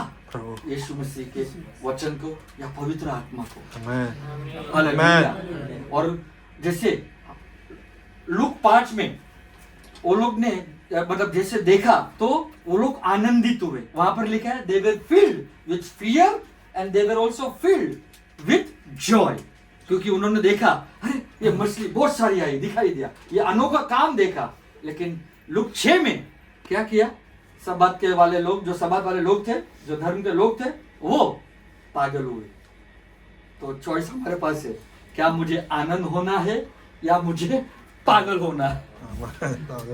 यीशु मसीह के वचन को या पवित्र आत्मा को। हालेलुया। और जैसे लूक 5 में वो लोग ने मतलब जैसे देखा तो वो लोग आनंदित हुए। वहां पर लिखा है they were filled with fear and they were also filled with joy, क्योंकि उन्होंने देखा अरे ये मछली बहुत सारी आई, दिखाई दिया, ये अनोखा काम देखा। लेकिन लूक 6 में क्या किया? सब्बात के वाले लोग, जो सब्बात वाले लोग थे, जो धर्म के लोग थे, वो पागल हुए। तो चॉइस हमारे पास है, क्या मुझे आनंद होना है या मुझे पागल होना है?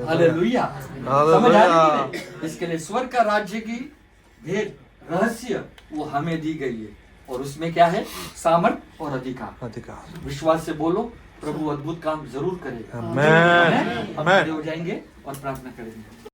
हालेलुया। समझ आ रही है? इसके लिए स्वर्ग का राज्य की भेद रहस्य वो हमें दी गई है, और उसमें क्या है? सामर्थ और अधिकार। विश्वास से बोलो, प्रभु अद्भुत काम जरूर करेगा। आमेन। हम खड़े हो जाएंगे और प्रार्थना करेंगे।